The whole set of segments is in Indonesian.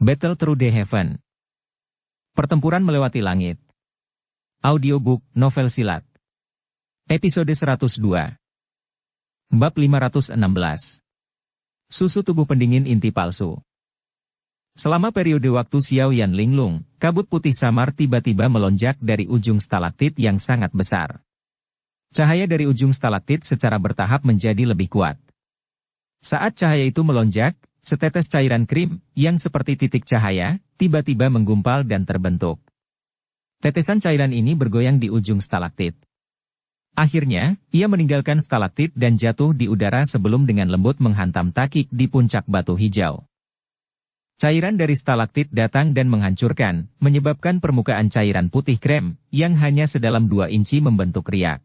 Battle Through the Heaven. Pertempuran melewati langit. Audiobook, novel silat. Episode 102. Bab 516. Susu tubuh pendingin inti palsu. Selama periode waktu Xiao Yan linglung, kabut putih samar tiba-tiba melonjak dari ujung stalaktit yang sangat besar. Cahaya dari ujung stalaktit secara bertahap menjadi lebih kuat. Saat cahaya itu melonjak, setetes cairan krim, yang seperti titik cahaya, tiba-tiba menggumpal dan terbentuk. Tetesan cairan ini bergoyang di ujung stalaktit. Akhirnya, ia meninggalkan stalaktit dan jatuh di udara sebelum dengan lembut menghantam takik di puncak batu hijau. Cairan dari stalaktit datang dan menghancurkan, menyebabkan permukaan cairan putih krem, yang hanya sedalam 2 inci membentuk riak.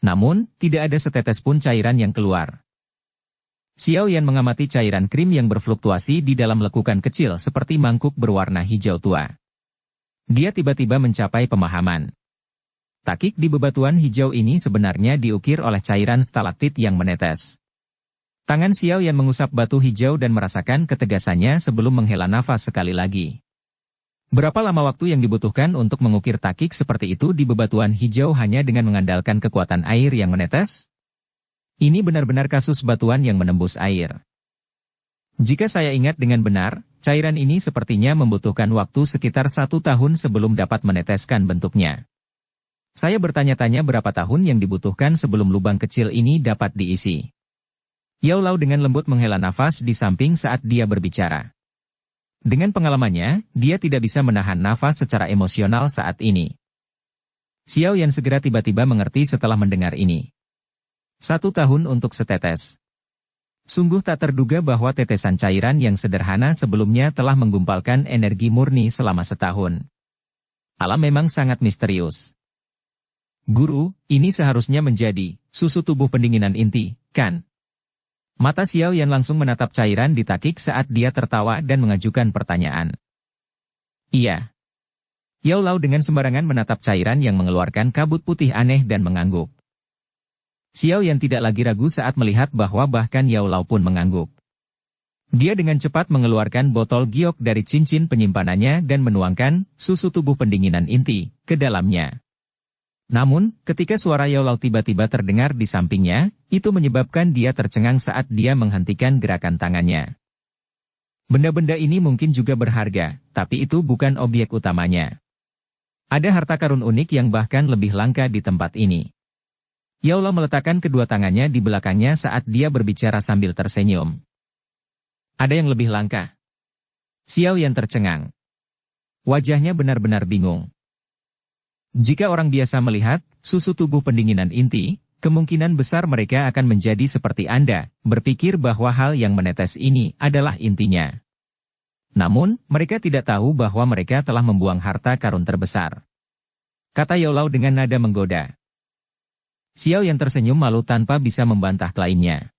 Namun, tidak ada setetes pun cairan yang keluar. Xiao Yan mengamati cairan krim yang berfluktuasi di dalam lekukan kecil seperti mangkuk berwarna hijau tua. Dia tiba-tiba mencapai pemahaman. Takik di bebatuan hijau ini sebenarnya diukir oleh cairan stalaktit yang menetes. Tangan Xiao Yan mengusap batu hijau dan merasakan ketegasannya sebelum menghela nafas sekali lagi. Berapa lama waktu yang dibutuhkan untuk mengukir takik seperti itu di bebatuan hijau hanya dengan mengandalkan kekuatan air yang menetes? Ini benar-benar kasus batuan yang menembus air. Jika saya ingat dengan benar, cairan ini sepertinya membutuhkan waktu sekitar 1 tahun sebelum dapat meneteskan bentuknya. Saya bertanya-tanya berapa tahun yang dibutuhkan sebelum lubang kecil ini dapat diisi. Yao Lao dengan lembut menghela nafas di samping saat dia berbicara. Dengan pengalamannya, dia tidak bisa menahan nafas secara emosional saat ini. Xiao Yan segera tiba-tiba mengerti setelah mendengar ini. 1 tahun untuk setetes. Sungguh tak terduga bahwa tetesan cairan yang sederhana sebelumnya telah menggumpalkan energi murni selama 1 tahun. Alam memang sangat misterius. Guru, ini seharusnya menjadi susu tubuh pendinginan inti, kan? Mata Xiao Yan langsung menatap cairan di takik saat dia tertawa dan mengajukan pertanyaan. Iya. Yao Lao dengan sembarangan menatap cairan yang mengeluarkan kabut putih aneh dan mengangguk. Xiao Yan tidak lagi ragu saat melihat bahwa bahkan Yao Lao pun mengangguk. Dia dengan cepat mengeluarkan botol giok dari cincin penyimpanannya dan menuangkan susu tubuh pendinginan inti ke dalamnya. Namun, ketika suara Yao Lao tiba-tiba terdengar di sampingnya, itu menyebabkan dia tercengang saat dia menghentikan gerakan tangannya. Benda-benda ini mungkin juga berharga, tapi itu bukan objek utamanya. Ada harta karun unik yang bahkan lebih langka di tempat ini. Yao Lao meletakkan kedua tangannya di belakangnya saat dia berbicara sambil tersenyum. Ada yang lebih langka. Xiao Yan tercengang. Wajahnya benar-benar bingung. Jika orang biasa melihat susu tubuh pendinginan inti, kemungkinan besar mereka akan menjadi seperti Anda, berpikir bahwa hal yang menetes ini adalah intinya. Namun, mereka tidak tahu bahwa mereka telah membuang harta karun terbesar. Kata Yao Lao dengan nada menggoda. Xiao Yan tersenyum malu tanpa bisa membantah klaimnya.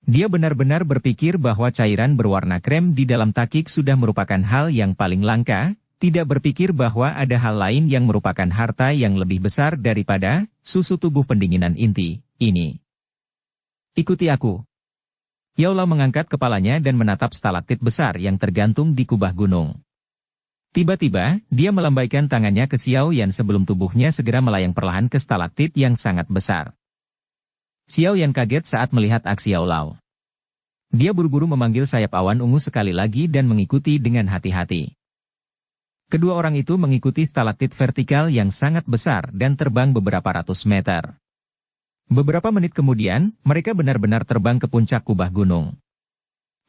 Dia benar-benar berpikir bahwa cairan berwarna krem di dalam takik sudah merupakan hal yang paling langka, tidak berpikir bahwa ada hal lain yang merupakan harta yang lebih besar daripada susu tubuh pendinginan inti ini. Ikuti aku. Yao Lao mengangkat kepalanya dan menatap stalaktit besar yang tergantung di kubah gunung. Tiba-tiba, dia melambaikan tangannya ke Xiao Yan sebelum tubuhnya segera melayang perlahan ke stalaktit yang sangat besar. Xiao Yan kaget saat melihat aksi Yao Lao. Dia buru-buru memanggil sayap awan ungu sekali lagi dan mengikuti dengan hati-hati. Kedua orang itu mengikuti stalaktit vertikal yang sangat besar dan terbang beberapa ratus meter. Beberapa menit kemudian, mereka benar-benar terbang ke puncak kubah gunung.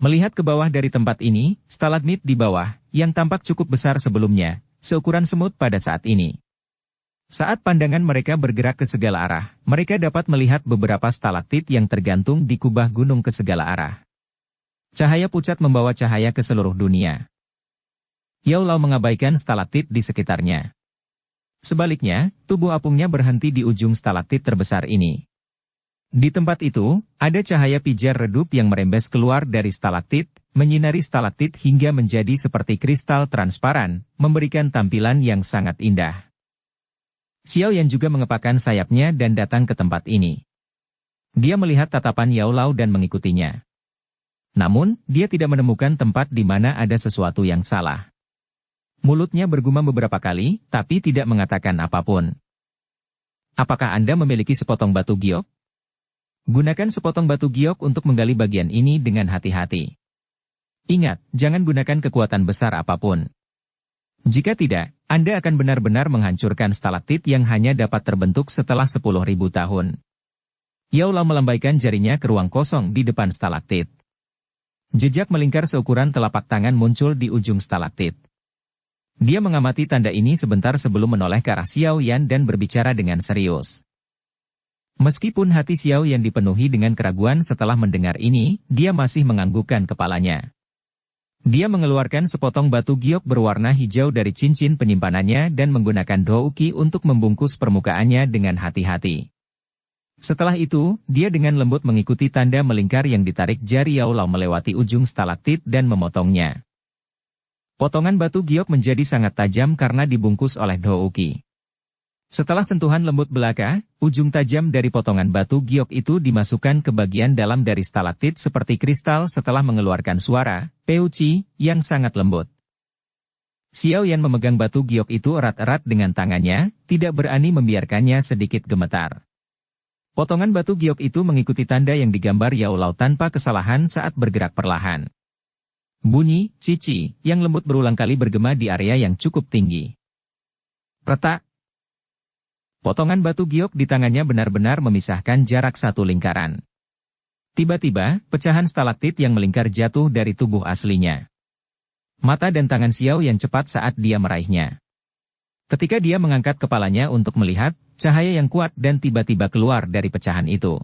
Melihat ke bawah dari tempat ini, stalagmit di bawah, yang tampak cukup besar sebelumnya, seukuran semut pada saat ini. Saat pandangan mereka bergerak ke segala arah, mereka dapat melihat beberapa stalaktit yang tergantung di kubah gunung ke segala arah. Cahaya pucat membawa cahaya ke seluruh dunia. Yao Lao mengabaikan stalaktit di sekitarnya. Sebaliknya, tubuh apungnya berhenti di ujung stalaktit terbesar ini. Di tempat itu, ada cahaya pijar redup yang merembes keluar dari stalaktit, menyinari stalaktit hingga menjadi seperti kristal transparan, memberikan tampilan yang sangat indah. Xiao Yan juga mengepakkan sayapnya dan datang ke tempat ini. Dia melihat tatapan Yao Lao dan mengikutinya. Namun, dia tidak menemukan tempat di mana ada sesuatu yang salah. Mulutnya bergumam beberapa kali, tapi tidak mengatakan apapun. Apakah Anda memiliki sepotong batu giok? Gunakan sepotong batu giok untuk menggali bagian ini dengan hati-hati. Ingat, jangan gunakan kekuatan besar apapun. Jika tidak, Anda akan benar-benar menghancurkan stalaktit yang hanya dapat terbentuk setelah 10.000 tahun. Yao Lao melambaikan jarinya ke ruang kosong di depan stalaktit. Jejak melingkar seukuran telapak tangan muncul di ujung stalaktit. Dia mengamati tanda ini sebentar sebelum menoleh ke arah Xiao Yan dan berbicara dengan serius. Meskipun hati Xiao Yan dipenuhi dengan keraguan setelah mendengar ini, dia masih menganggukkan kepalanya. Dia mengeluarkan sepotong batu giok berwarna hijau dari cincin penyimpanannya dan menggunakan douki untuk membungkus permukaannya dengan hati-hati. Setelah itu, dia dengan lembut mengikuti tanda melingkar yang ditarik jari Yao Lao melewati ujung stalaktit dan memotongnya. Potongan batu giok menjadi sangat tajam karena dibungkus oleh douki. Setelah sentuhan lembut belaka, ujung tajam dari potongan batu giok itu dimasukkan ke bagian dalam dari stalaktit seperti kristal setelah mengeluarkan suara, peuci, yang sangat lembut. Xiao Yan memegang batu giok itu erat-erat dengan tangannya, tidak berani membiarkannya sedikit gemetar. Potongan batu giok itu mengikuti tanda yang digambar Yao Lao tanpa kesalahan saat bergerak perlahan. Bunyi, cici, yang lembut berulang kali bergema di area yang cukup tinggi. Retak. Potongan batu giok di tangannya benar-benar memisahkan jarak satu lingkaran. Tiba-tiba, pecahan stalaktit yang melingkar jatuh dari tubuh aslinya. Mata dan tangan Xiao Yan cepat saat dia meraihnya. Ketika dia mengangkat kepalanya untuk melihat, cahaya yang kuat dan tiba-tiba keluar dari pecahan itu.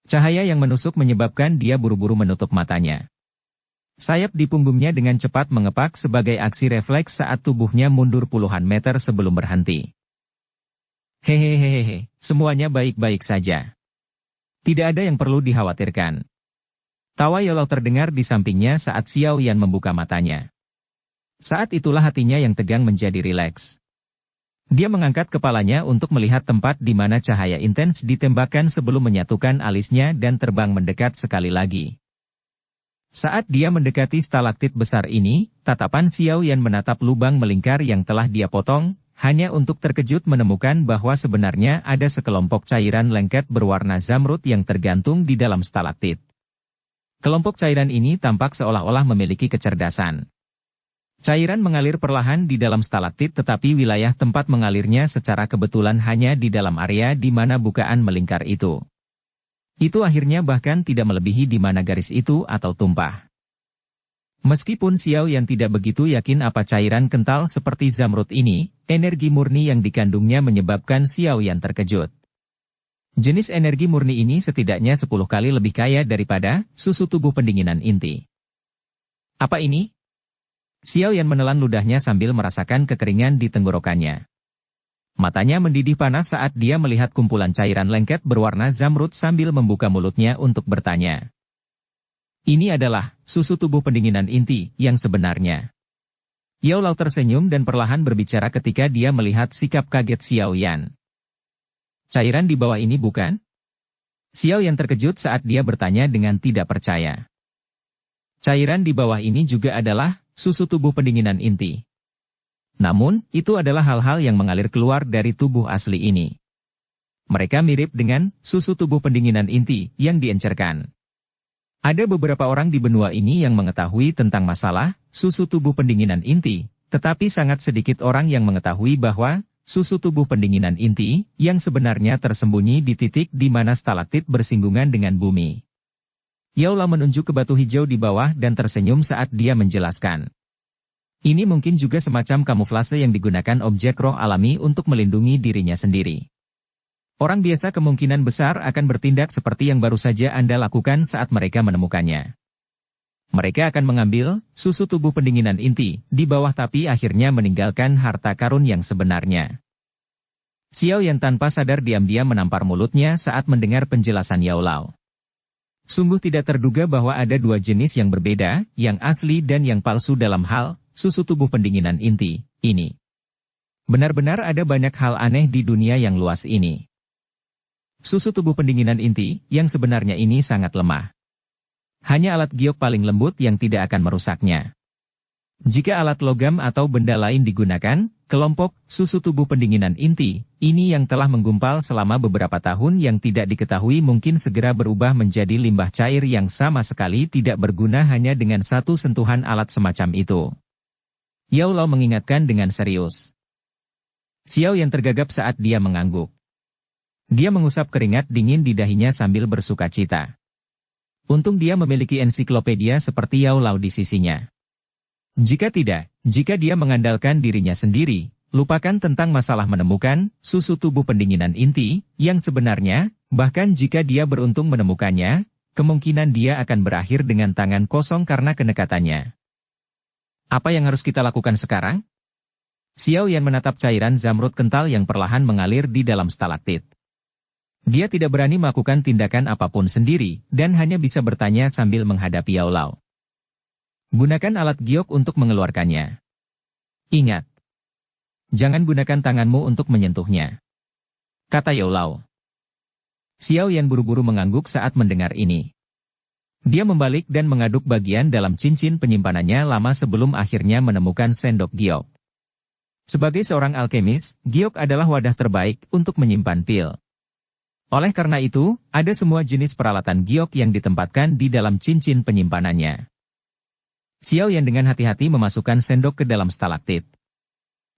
Cahaya yang menusuk menyebabkan dia buru-buru menutup matanya. Sayap di punggungnya dengan cepat mengepak sebagai aksi refleks saat tubuhnya mundur puluhan meter sebelum berhenti. Hehehehe, semuanya baik-baik saja. Tidak ada yang perlu dikhawatirkan. Tawa Yao Lao terdengar di sampingnya saat Xiao Yan membuka matanya. Saat itulah hatinya yang tegang menjadi rileks. Dia mengangkat kepalanya untuk melihat tempat di mana cahaya intens ditembakkan sebelum menyatukan alisnya dan terbang mendekat sekali lagi. Saat dia mendekati stalaktit besar ini, tatapan Xiao Yan menatap lubang melingkar yang telah dia potong, hanya untuk terkejut menemukan bahwa sebenarnya ada sekelompok cairan lengket berwarna zamrud yang tergantung di dalam stalaktit. Kelompok cairan ini tampak seolah-olah memiliki kecerdasan. Cairan mengalir perlahan di dalam stalaktit tetapi wilayah tempat mengalirnya secara kebetulan hanya di dalam area di mana bukaan melingkar itu. Itu akhirnya bahkan tidak melebihi di mana garis itu atau tumpah. Meskipun Xiao Yan tidak begitu yakin apa cairan kental seperti zamrud ini, energi murni yang dikandungnya menyebabkan Xiao Yan terkejut. Jenis energi murni ini setidaknya 10 kali lebih kaya daripada susu tubuh pendinginan inti. Apa ini? Xiao Yan menelan ludahnya sambil merasakan kekeringan di tenggorokannya. Matanya mendidih panas saat dia melihat kumpulan cairan lengket berwarna zamrud sambil membuka mulutnya untuk bertanya. Ini adalah susu tubuh pendinginan inti yang sebenarnya. Yao Lao tersenyum dan perlahan berbicara ketika dia melihat sikap kaget Xiao Yan. Cairan di bawah ini bukan? Xiao Yan terkejut saat dia bertanya dengan tidak percaya. Cairan di bawah ini juga adalah susu tubuh pendinginan inti. Namun, itu adalah hal-hal yang mengalir keluar dari tubuh asli ini. Mereka mirip dengan susu tubuh pendinginan inti yang diencerkan. Ada beberapa orang di benua ini yang mengetahui tentang masalah susu tubuh pendinginan inti, tetapi sangat sedikit orang yang mengetahui bahwa susu tubuh pendinginan inti yang sebenarnya tersembunyi di titik di mana stalaktit bersinggungan dengan bumi. Yao Lao menunjuk ke batu hijau di bawah dan tersenyum saat dia menjelaskan. Ini mungkin juga semacam kamuflase yang digunakan objek roh alami untuk melindungi dirinya sendiri. Orang biasa kemungkinan besar akan bertindak seperti yang baru saja Anda lakukan saat mereka menemukannya. Mereka akan mengambil susu tubuh pendinginan inti di bawah tapi akhirnya meninggalkan harta karun yang sebenarnya. Xiao Yan tanpa sadar diam-diam menampar mulutnya saat mendengar penjelasan Yao Lao. Sungguh tidak terduga bahwa ada dua jenis yang berbeda, yang asli dan yang palsu dalam hal susu tubuh pendinginan inti ini. Benar-benar ada banyak hal aneh di dunia yang luas ini. Susu tubuh pendinginan inti yang sebenarnya ini sangat lemah. Hanya alat giok paling lembut yang tidak akan merusaknya. Jika alat logam atau benda lain digunakan, kelompok susu tubuh pendinginan inti, ini yang telah menggumpal selama beberapa tahun yang tidak diketahui mungkin segera berubah menjadi limbah cair yang sama sekali tidak berguna hanya dengan satu sentuhan alat semacam itu. Yao Lao mengingatkan dengan serius. Xiao Yan tergagap saat dia mengangguk. Dia mengusap keringat dingin di dahinya sambil bersukacita. Untung dia memiliki ensiklopedia seperti Yao Lao di sisinya. Jika tidak, jika dia mengandalkan dirinya sendiri, lupakan tentang masalah menemukan susu tubuh pendinginan inti yang sebenarnya, bahkan jika dia beruntung menemukannya, kemungkinan dia akan berakhir dengan tangan kosong karena kenekatannya. Apa yang harus kita lakukan sekarang? Xiao Yan menatap cairan zamrud kental yang perlahan mengalir di dalam stalaktit. Dia tidak berani melakukan tindakan apapun sendiri, dan hanya bisa bertanya sambil menghadapi Yao Lao. Gunakan alat giok untuk mengeluarkannya. Ingat. Jangan gunakan tanganmu untuk menyentuhnya. Kata Yao Lao. Xiao Yan buru-buru mengangguk saat mendengar ini. Dia membalik dan mengaduk bagian dalam cincin penyimpanannya lama sebelum akhirnya menemukan sendok giok. Sebagai seorang alkemis, giok adalah wadah terbaik untuk menyimpan pil. Oleh karena itu, ada semua jenis peralatan giok yang ditempatkan di dalam cincin penyimpanannya. Xiao Yan dengan hati-hati memasukkan sendok ke dalam stalaktit.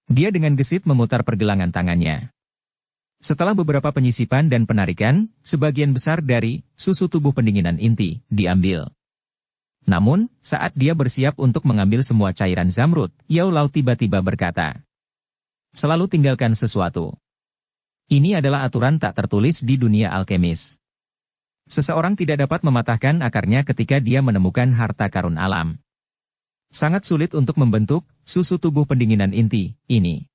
Dia dengan gesit memutar pergelangan tangannya. Setelah beberapa penyisipan dan penarikan, sebagian besar dari susu tubuh pendinginan inti diambil. Namun, saat dia bersiap untuk mengambil semua cairan zamrud, Yao Lao tiba-tiba berkata, "Selalu tinggalkan sesuatu. Ini adalah aturan tak tertulis di dunia alkemis. Seseorang tidak dapat mematahkan akarnya ketika dia menemukan harta karun alam. Sangat sulit untuk membentuk susu tubuh pendinginan inti ini.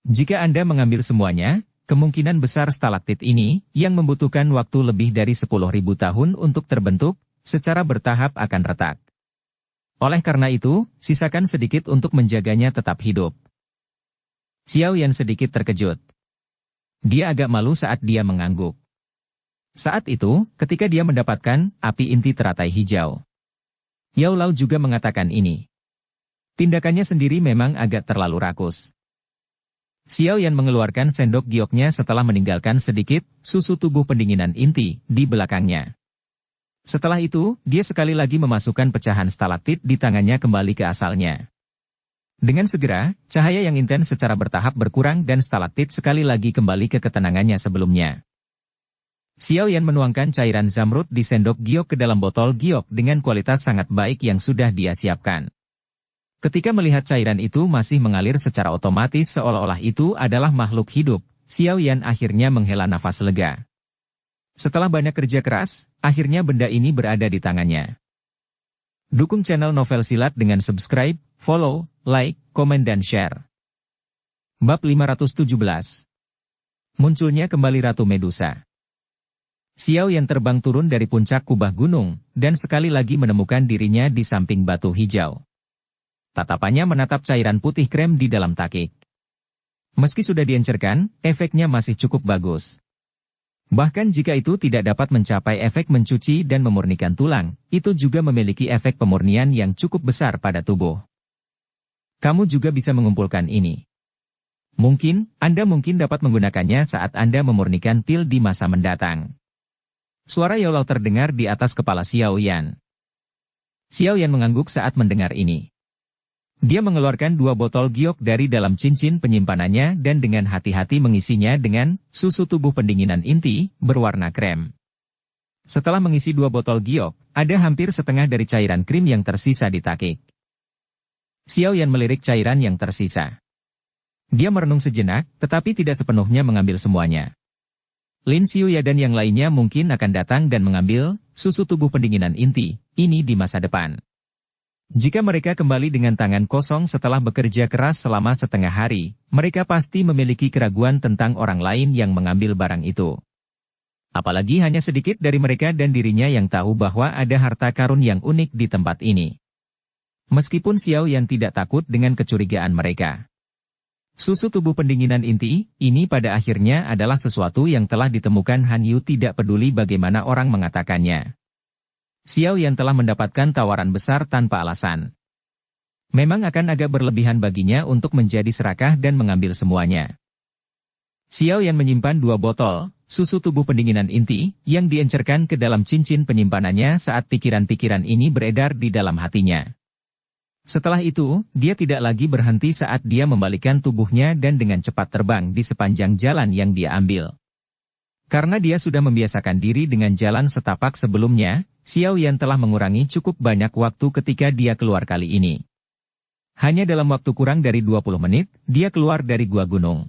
Jika Anda mengambil semuanya, kemungkinan besar stalaktit ini, yang membutuhkan waktu lebih dari 10.000 tahun untuk terbentuk, secara bertahap akan retak. Oleh karena itu, sisakan sedikit untuk menjaganya tetap hidup." Xiao Yan sedikit terkejut. Dia agak malu saat dia mengangguk. Saat itu, ketika dia mendapatkan api inti teratai hijau, Yao Lao juga mengatakan ini. Tindakannya sendiri memang agak terlalu rakus. Xiao Yan mengeluarkan sendok gioknya setelah meninggalkan sedikit susu tubuh pendinginan inti di belakangnya. Setelah itu, dia sekali lagi memasukkan pecahan stalaktit di tangannya kembali ke asalnya. Dengan segera, cahaya yang intens secara bertahap berkurang dan stalaktit sekali lagi kembali ke ketenangannya sebelumnya. Xiao Yan menuangkan cairan zamrud di sendok giok ke dalam botol giok dengan kualitas sangat baik yang sudah dia siapkan. Ketika melihat cairan itu masih mengalir secara otomatis seolah-olah itu adalah makhluk hidup, Xiao Yan akhirnya menghela nafas lega. Setelah banyak kerja keras, akhirnya benda ini berada di tangannya. Dukung channel Novel Silat dengan subscribe, follow, like, komen dan share. Bab 517. Munculnya kembali Ratu Medusa. Xiao Yan terbang turun dari puncak kubah gunung, dan sekali lagi menemukan dirinya di samping batu hijau. Tatapannya menatap cairan putih krem di dalam takik. Meski sudah diencerkan, efeknya masih cukup bagus. Bahkan jika itu tidak dapat mencapai efek mencuci dan memurnikan tulang, itu juga memiliki efek pemurnian yang cukup besar pada tubuh. Kamu juga bisa mengumpulkan ini. Mungkin, Anda mungkin dapat menggunakannya saat Anda memurnikan pil di masa mendatang. Suara Yao Lao terdengar di atas kepala Xiao Yan. Xiao Yan mengangguk saat mendengar ini. Dia mengeluarkan 2 botol giok dari dalam cincin penyimpanannya dan dengan hati-hati mengisinya dengan susu tubuh pendinginan inti berwarna krem. Setelah mengisi 2 botol giok, ada hampir setengah dari cairan krim yang tersisa di takik. Xiao Yan melirik cairan yang tersisa. Dia merenung sejenak, tetapi tidak sepenuhnya mengambil semuanya. Lin Xiuya dan yang lainnya mungkin akan datang dan mengambil susu tubuh pendinginan inti ini di masa depan. Jika mereka kembali dengan tangan kosong setelah bekerja keras selama setengah hari, mereka pasti memiliki keraguan tentang orang lain yang mengambil barang itu. Apalagi hanya sedikit dari mereka dan dirinya yang tahu bahwa ada harta karun yang unik di tempat ini. Meskipun Xiao Yan tidak takut dengan kecurigaan mereka. Susu tubuh pendinginan inti, ini pada akhirnya adalah sesuatu yang telah ditemukan Han Yu tidak peduli bagaimana orang mengatakannya. Xiao Yan telah mendapatkan tawaran besar tanpa alasan. Memang akan agak berlebihan baginya untuk menjadi serakah dan mengambil semuanya. Xiao Yan menyimpan 2 botol susu tubuh pendinginan inti yang diencerkan ke dalam cincin penyimpanannya saat pikiran-pikiran ini beredar di dalam hatinya. Setelah itu, dia tidak lagi berhenti saat dia membalikkan tubuhnya dan dengan cepat terbang di sepanjang jalan yang dia ambil. Karena dia sudah membiasakan diri dengan jalan setapak sebelumnya, Xiao Yan telah mengurangi cukup banyak waktu ketika dia keluar kali ini. Hanya dalam waktu kurang dari 20 menit, dia keluar dari gua gunung.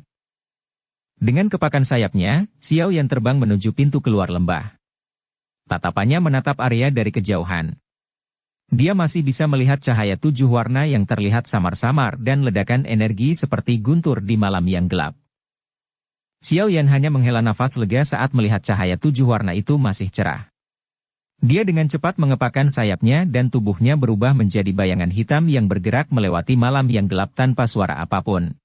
Dengan kepakan sayapnya, Xiao Yan terbang menuju pintu keluar lembah. Tatapannya menatap area dari kejauhan. Dia masih bisa melihat cahaya 7 warna yang terlihat samar-samar dan ledakan energi seperti guntur di malam yang gelap. Xiao Yan hanya menghela nafas lega saat melihat cahaya 7 warna itu masih cerah. Dia dengan cepat mengepakkan sayapnya dan tubuhnya berubah menjadi bayangan hitam yang bergerak melewati malam yang gelap tanpa suara apapun.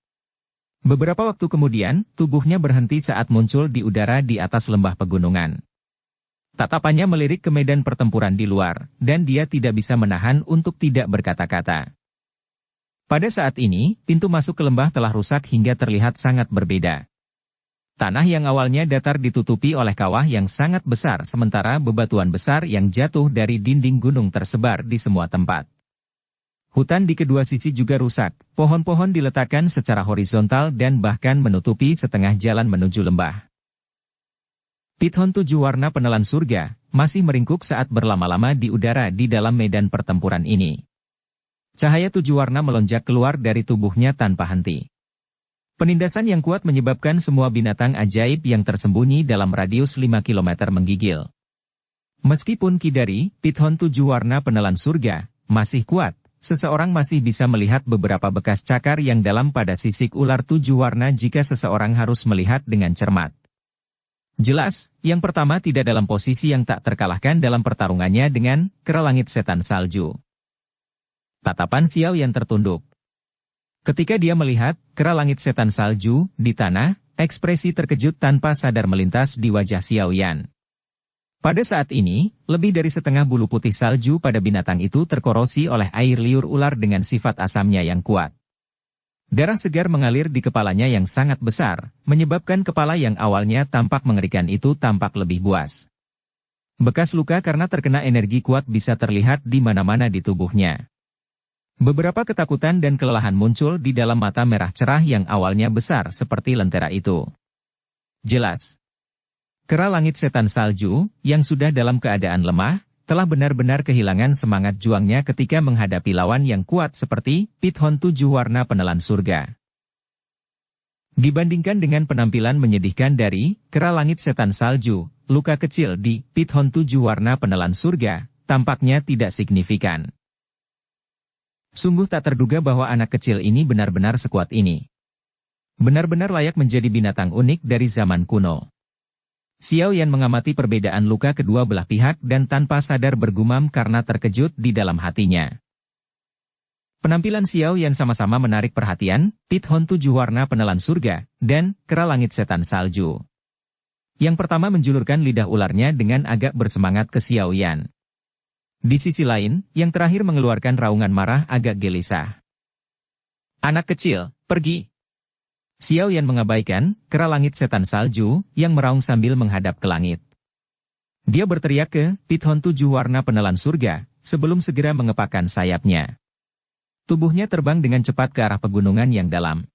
Beberapa waktu kemudian, tubuhnya berhenti saat muncul di udara di atas lembah pegunungan. Tatapannya melirik ke medan pertempuran di luar, dan dia tidak bisa menahan untuk tidak berkata-kata. Pada saat ini, pintu masuk ke lembah telah rusak hingga terlihat sangat berbeda. Tanah yang awalnya datar ditutupi oleh kawah yang sangat besar sementara bebatuan besar yang jatuh dari dinding gunung tersebar di semua tempat. Hutan di kedua sisi juga rusak, pohon-pohon diletakkan secara horizontal dan bahkan menutupi setengah jalan menuju lembah. Pithon 7 warna penelan surga, masih meringkuk saat berlama-lama di udara di dalam medan pertempuran ini. Cahaya 7 warna melonjak keluar dari tubuhnya tanpa henti. Penindasan yang kuat menyebabkan semua binatang ajaib yang tersembunyi dalam radius 5 km menggigil. Meskipun Kidari, Pithon 7 warna penelan surga, masih kuat, seseorang masih bisa melihat beberapa bekas cakar yang dalam pada sisik ular 7 warna jika seseorang harus melihat dengan cermat. Jelas, yang pertama tidak dalam posisi yang tak terkalahkan dalam pertarungannya dengan kera langit setan salju. Tatapan Xiao Yan tertunduk. Ketika dia melihat kera langit setan salju di tanah, ekspresi terkejut tanpa sadar melintas di wajah Xiao Yan. Pada saat ini, lebih dari setengah bulu putih salju pada binatang itu terkorosi oleh air liur ular dengan sifat asamnya yang kuat. Darah segar mengalir di kepalanya yang sangat besar, menyebabkan kepala yang awalnya tampak mengerikan itu tampak lebih buas. Bekas luka karena terkena energi kuat bisa terlihat di mana-mana di tubuhnya. Beberapa ketakutan dan kelelahan muncul di dalam mata merah cerah yang awalnya besar seperti lentera itu. Jelas. Kera langit setan salju, yang sudah dalam keadaan lemah, telah benar-benar kehilangan semangat juangnya ketika menghadapi lawan yang kuat seperti Pithon 7 warna penelan surga. Dibandingkan dengan penampilan menyedihkan dari kera langit setan salju, luka kecil di Pithon 7 warna penelan surga, tampaknya tidak signifikan. Sungguh tak terduga bahwa anak kecil ini benar-benar sekuat ini. Benar-benar layak menjadi binatang unik dari zaman kuno. Xiao Yan mengamati perbedaan luka kedua belah pihak dan tanpa sadar bergumam karena terkejut di dalam hatinya. Penampilan Xiao Yan sama-sama menarik perhatian, Pithon 7 warna penelan surga, dan kera langit setan salju. Yang pertama menjulurkan lidah ularnya dengan agak bersemangat ke Xiao Yan. Di sisi lain, yang terakhir mengeluarkan raungan marah agak gelisah. Anak kecil, pergi. Xiao Yan mengabaikan kera langit setan salju yang meraung sambil menghadap ke langit. Dia berteriak ke Pithon 7 warna penelan surga sebelum segera mengepakkan sayapnya. Tubuhnya terbang dengan cepat ke arah pegunungan yang dalam.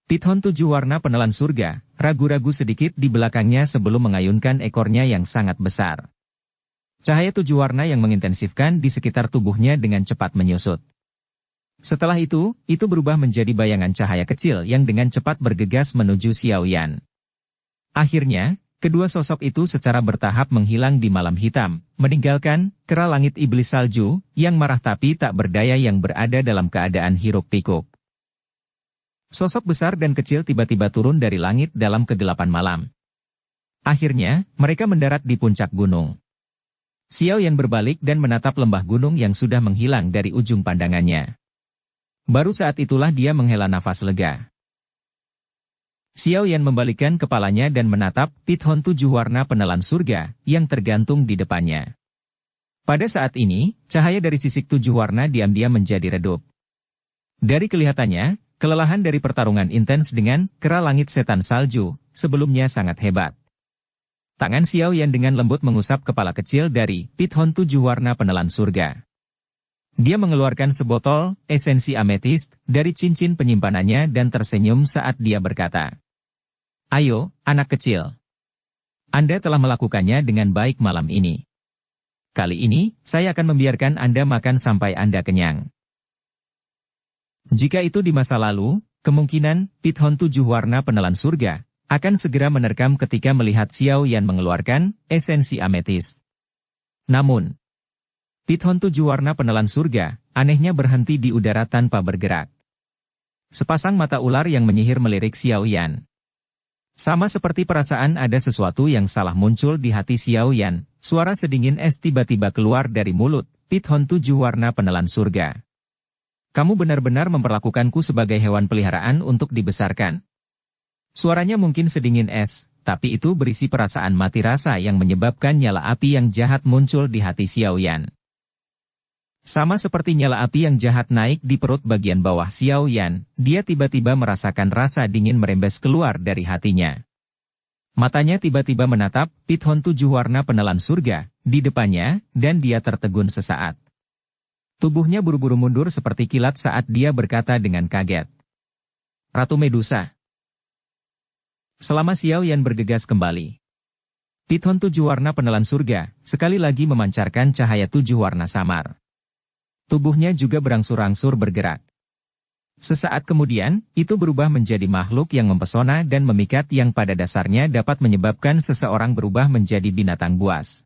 Pithon 7 warna penelan surga ragu-ragu sedikit di belakangnya sebelum mengayunkan ekornya yang sangat besar. Cahaya 7 warna yang mengintensifkan di sekitar tubuhnya dengan cepat menyusut. Setelah itu berubah menjadi bayangan cahaya kecil yang dengan cepat bergegas menuju Xiao Yan. Akhirnya, kedua sosok itu secara bertahap menghilang di malam hitam, meninggalkan kera langit iblis salju yang marah tapi tak berdaya yang berada dalam keadaan hiruk-pikuk. Sosok besar dan kecil tiba-tiba turun dari langit dalam kegelapan malam. Akhirnya, mereka mendarat di puncak gunung. Xiao Yan berbalik dan menatap lembah gunung yang sudah menghilang dari ujung pandangannya. Baru saat itulah dia menghela nafas lega. Xiao Yan membalikkan kepalanya dan menatap Pithon 7 warna penelan surga yang tergantung di depannya. Pada saat ini, cahaya dari sisik 7 warna diam-diam menjadi redup. Dari kelihatannya, kelelahan dari pertarungan intens dengan kera langit setan salju, sebelumnya sangat hebat. Tangan Xiao Yan dengan lembut mengusap kepala kecil dari pithon 7 warna penelan surga. Dia mengeluarkan sebotol esensi ametist dari cincin penyimpanannya dan tersenyum saat dia berkata, "Ayo, anak kecil. Anda telah melakukannya dengan baik malam ini. Kali ini, saya akan membiarkan Anda makan sampai Anda kenyang." Jika itu di masa lalu, kemungkinan pithon 7 warna penelan surga akan segera menerkam ketika melihat Xiao Yan mengeluarkan esensi ametis. Namun, pithon 7 warna penelan surga anehnya berhenti di udara tanpa bergerak. Sepasang mata ular yang menyihir melirik Xiao Yan. Sama seperti perasaan ada sesuatu yang salah muncul di hati Xiao Yan, suara sedingin es tiba-tiba keluar dari mulut pithon 7 warna penelan surga. "Kamu benar-benar memperlakukanku sebagai hewan peliharaan untuk dibesarkan." Suaranya mungkin sedingin es, tapi itu berisi perasaan mati rasa yang menyebabkan nyala api yang jahat muncul di hati Xiao Yan. Sama seperti nyala api yang jahat naik di perut bagian bawah Xiao Yan, dia tiba-tiba merasakan rasa dingin merembes keluar dari hatinya. Matanya tiba-tiba menatap pithon 7 warna penelan surga di depannya, dan dia tertegun sesaat. Tubuhnya buru-buru mundur seperti kilat saat dia berkata dengan kaget, "Ratu Medusa." Selama Xiao Yan bergegas kembali, pithon 7 warna penelan surga sekali lagi memancarkan cahaya 7 warna samar. Tubuhnya juga berangsur-angsur bergerak. Sesaat kemudian, itu berubah menjadi makhluk yang mempesona dan memikat yang pada dasarnya dapat menyebabkan seseorang berubah menjadi binatang buas.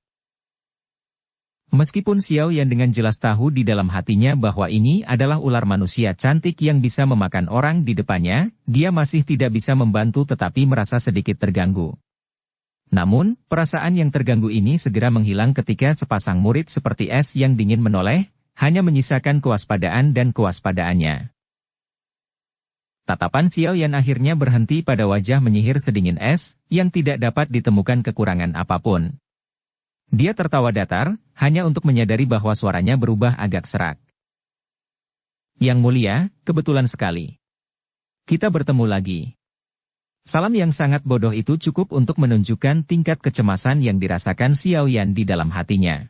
Meskipun Xiao Yan dengan jelas tahu di dalam hatinya bahwa ini adalah ular manusia cantik yang bisa memakan orang di depannya, dia masih tidak bisa membantu tetapi merasa sedikit terganggu. Namun, perasaan yang terganggu ini segera menghilang ketika sepasang murid seperti es yang dingin menoleh, hanya menyisakan kewaspadaan dan kewaspadaannya. Tatapan Xiao Yan akhirnya berhenti pada wajah menyihir sedingin es, yang tidak dapat ditemukan kekurangan apapun. Dia tertawa datar, hanya untuk menyadari bahwa suaranya berubah agak serak. "Yang mulia, kebetulan sekali. Kita bertemu lagi." Salam yang sangat bodoh itu cukup untuk menunjukkan tingkat kecemasan yang dirasakan Xiao Yan di dalam hatinya.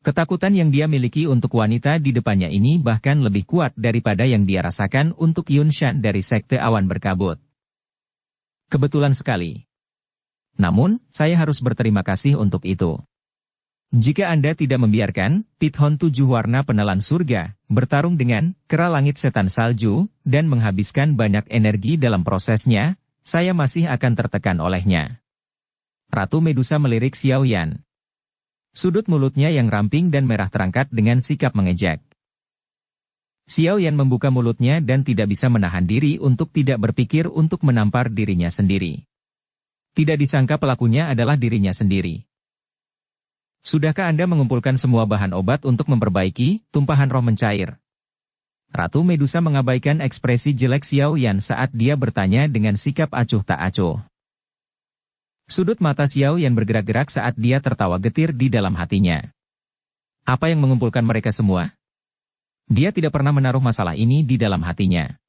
Ketakutan yang dia miliki untuk wanita di depannya ini bahkan lebih kuat daripada yang dia rasakan untuk Yun Shan dari Sekte Awan Berkabut. "Kebetulan sekali. Namun, saya harus berterima kasih untuk itu. Jika Anda tidak membiarkan pithon 7 warna penelan surga bertarung dengan kera langit setan salju dan menghabiskan banyak energi dalam prosesnya, saya masih akan tertekan olehnya." Ratu Medusa melirik Xiao Yan. Sudut mulutnya yang ramping dan merah terangkat dengan sikap mengejek. Xiao Yan membuka mulutnya dan tidak bisa menahan diri untuk tidak berpikir untuk menampar dirinya sendiri. Tidak disangka pelakunya adalah dirinya sendiri. "Sudahkah Anda mengumpulkan semua bahan obat untuk memperbaiki tumpahan roh mencair?" Ratu Medusa mengabaikan ekspresi jelek Xiao Yan saat dia bertanya dengan sikap acuh tak acuh. Sudut mata Xiao Yan bergerak-gerak saat dia tertawa getir di dalam hatinya. Apa yang mengumpulkan mereka semua? Dia tidak pernah menaruh masalah ini di dalam hatinya.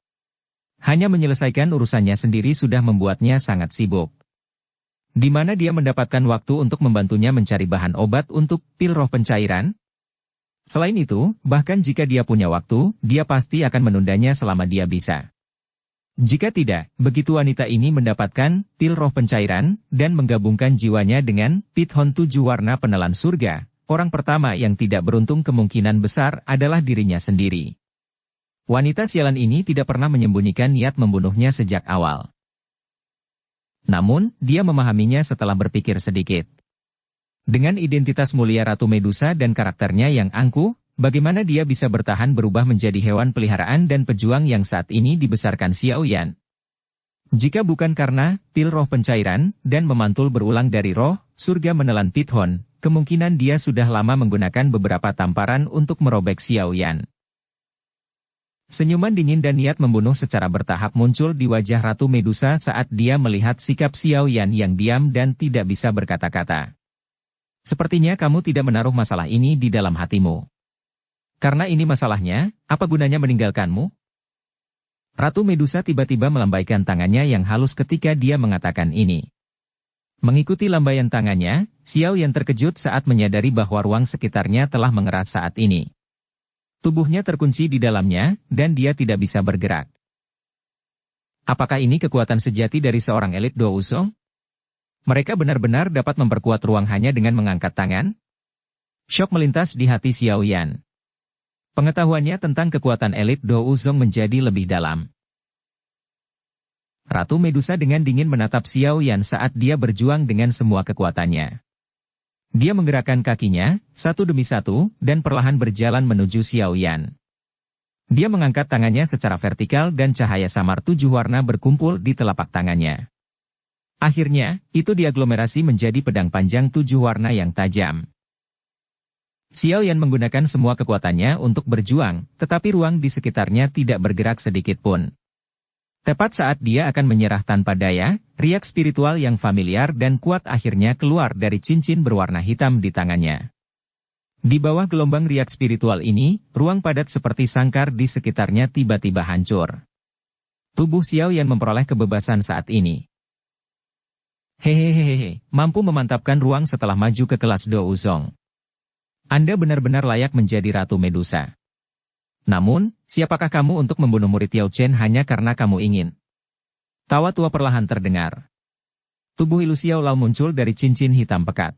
Hanya menyelesaikan urusannya sendiri sudah membuatnya sangat sibuk. Di mana dia mendapatkan waktu untuk membantunya mencari bahan obat untuk pil roh pencairan? Selain itu, bahkan jika dia punya waktu, dia pasti akan menundanya selama dia bisa. Jika tidak, begitu wanita ini mendapatkan pil roh pencairan dan menggabungkan jiwanya dengan pithon 7 warna penelan surga, orang pertama yang tidak beruntung kemungkinan besar adalah dirinya sendiri. Wanita sialan ini tidak pernah menyembunyikan niat membunuhnya sejak awal. Namun, dia memahaminya setelah berpikir sedikit. Dengan identitas mulia Ratu Medusa dan karakternya yang angkuh, bagaimana dia bisa bertahan berubah menjadi hewan peliharaan dan pejuang yang saat ini dibesarkan Xiao Yan? Jika bukan karena pil roh pencairan dan memantul berulang dari roh surga menelan pithon, kemungkinan dia sudah lama menggunakan beberapa tamparan untuk merobek Xiao Yan. Senyuman dingin dan niat membunuh secara bertahap muncul di wajah Ratu Medusa saat dia melihat sikap Xiao Yan yang diam dan tidak bisa berkata-kata. Sepertinya kamu tidak menaruh masalah ini di dalam hatimu. Karena ini masalahnya, apa gunanya meninggalkanmu? Ratu Medusa tiba-tiba melambaikan tangannya yang halus ketika dia mengatakan ini. Mengikuti lambaian tangannya, Xiao Yan terkejut saat menyadari bahwa ruang sekitarnya telah mengeras saat ini. Tubuhnya terkunci di dalamnya, dan dia tidak bisa bergerak. Apakah ini kekuatan sejati dari seorang elit Do Wusong? Mereka benar-benar dapat memperkuat ruang hanya dengan mengangkat tangan? Syok melintas di hati Xiao Yan. Pengetahuannya tentang kekuatan elit Do Wusong menjadi lebih dalam. Ratu Medusa dengan dingin menatap Xiao Yan saat dia berjuang dengan semua kekuatannya. Dia menggerakkan kakinya, satu demi satu, dan perlahan berjalan menuju Xiao Yan. Dia mengangkat tangannya secara vertikal dan cahaya samar 7 warna berkumpul di telapak tangannya. Akhirnya, itu diaglomerasi menjadi pedang panjang 7 warna yang tajam. Xiao Yan menggunakan semua kekuatannya untuk berjuang, tetapi ruang di sekitarnya tidak bergerak sedikit pun. Tepat saat dia akan menyerah tanpa daya, riak spiritual yang familiar dan kuat akhirnya keluar dari cincin berwarna hitam di tangannya. Di bawah gelombang riak spiritual ini, ruang padat seperti sangkar di sekitarnya tiba-tiba hancur. Tubuh Xiao Yan memperoleh kebebasan saat ini. Hehehehe, mampu memantapkan ruang setelah maju ke kelas Do Wusong. Anda benar-benar layak menjadi Ratu Medusa. Namun, siapakah kamu untuk membunuh murid Yao Chen hanya karena kamu ingin? Tawa tua perlahan terdengar. Tubuh ilusi Xiao Lao muncul dari cincin hitam pekat.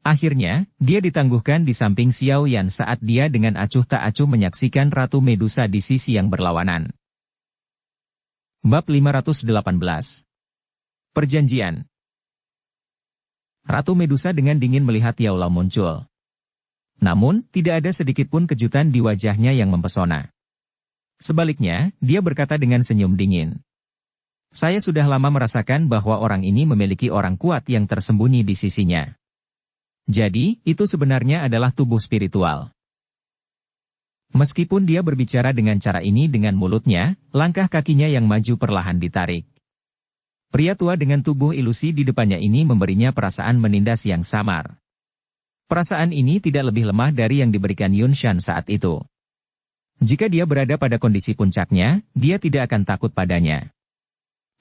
Akhirnya, dia ditangguhkan di samping Xiao Yan saat dia dengan acuh tak acuh menyaksikan Ratu Medusa di sisi yang berlawanan. Bab 518. Perjanjian. Ratu Medusa dengan dingin melihat Yao Lao muncul. Namun, tidak ada sedikit pun kejutan di wajahnya yang mempesona. Sebaliknya, dia berkata dengan senyum dingin. Saya sudah lama merasakan bahwa orang ini memiliki orang kuat yang tersembunyi di sisinya. Jadi, itu sebenarnya adalah tubuh spiritual. Meskipun dia berbicara dengan cara ini dengan mulutnya, langkah kakinya yang maju perlahan ditarik. Pria tua dengan tubuh ilusi di depannya ini memberinya perasaan menindas yang samar. Perasaan ini tidak lebih lemah dari yang diberikan Yun Shan saat itu. Jika dia berada pada kondisi puncaknya, dia tidak akan takut padanya.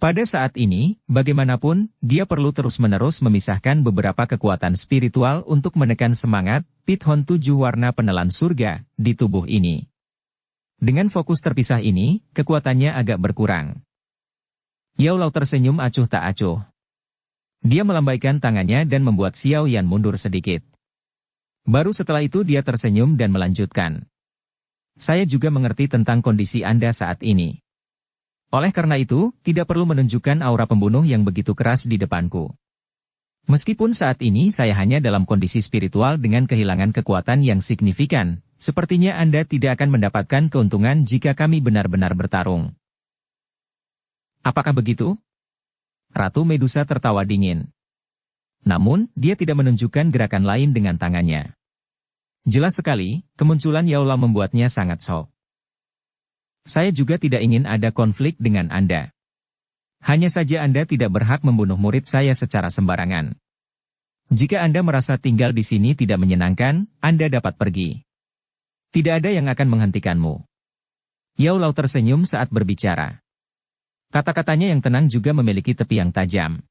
Pada saat ini, bagaimanapun, dia perlu terus-menerus memisahkan beberapa kekuatan spiritual untuk menekan semangat Pithon 7 warna penelan surga di tubuh ini. Dengan fokus terpisah ini, kekuatannya agak berkurang. Yao Lao tersenyum acuh tak acuh. Dia melambaikan tangannya dan membuat Xiao Yan mundur sedikit. Baru setelah itu dia tersenyum dan melanjutkan. Saya juga mengerti tentang kondisi Anda saat ini. Oleh karena itu, tidak perlu menunjukkan aura pembunuh yang begitu keras di depanku. Meskipun saat ini saya hanya dalam kondisi spiritual dengan kehilangan kekuatan yang signifikan, sepertinya Anda tidak akan mendapatkan keuntungan jika kami benar-benar bertarung. Apakah begitu? Ratu Medusa tertawa dingin. Namun, dia tidak menunjukkan gerakan lain dengan tangannya. Jelas sekali, kemunculan Yao Lao membuatnya sangat shock. Saya juga tidak ingin ada konflik dengan Anda. Hanya saja Anda tidak berhak membunuh murid saya secara sembarangan. Jika Anda merasa tinggal di sini tidak menyenangkan, Anda dapat pergi. Tidak ada yang akan menghentikanmu. Yao Lao tersenyum saat berbicara. Kata-katanya yang tenang juga memiliki tepi yang tajam.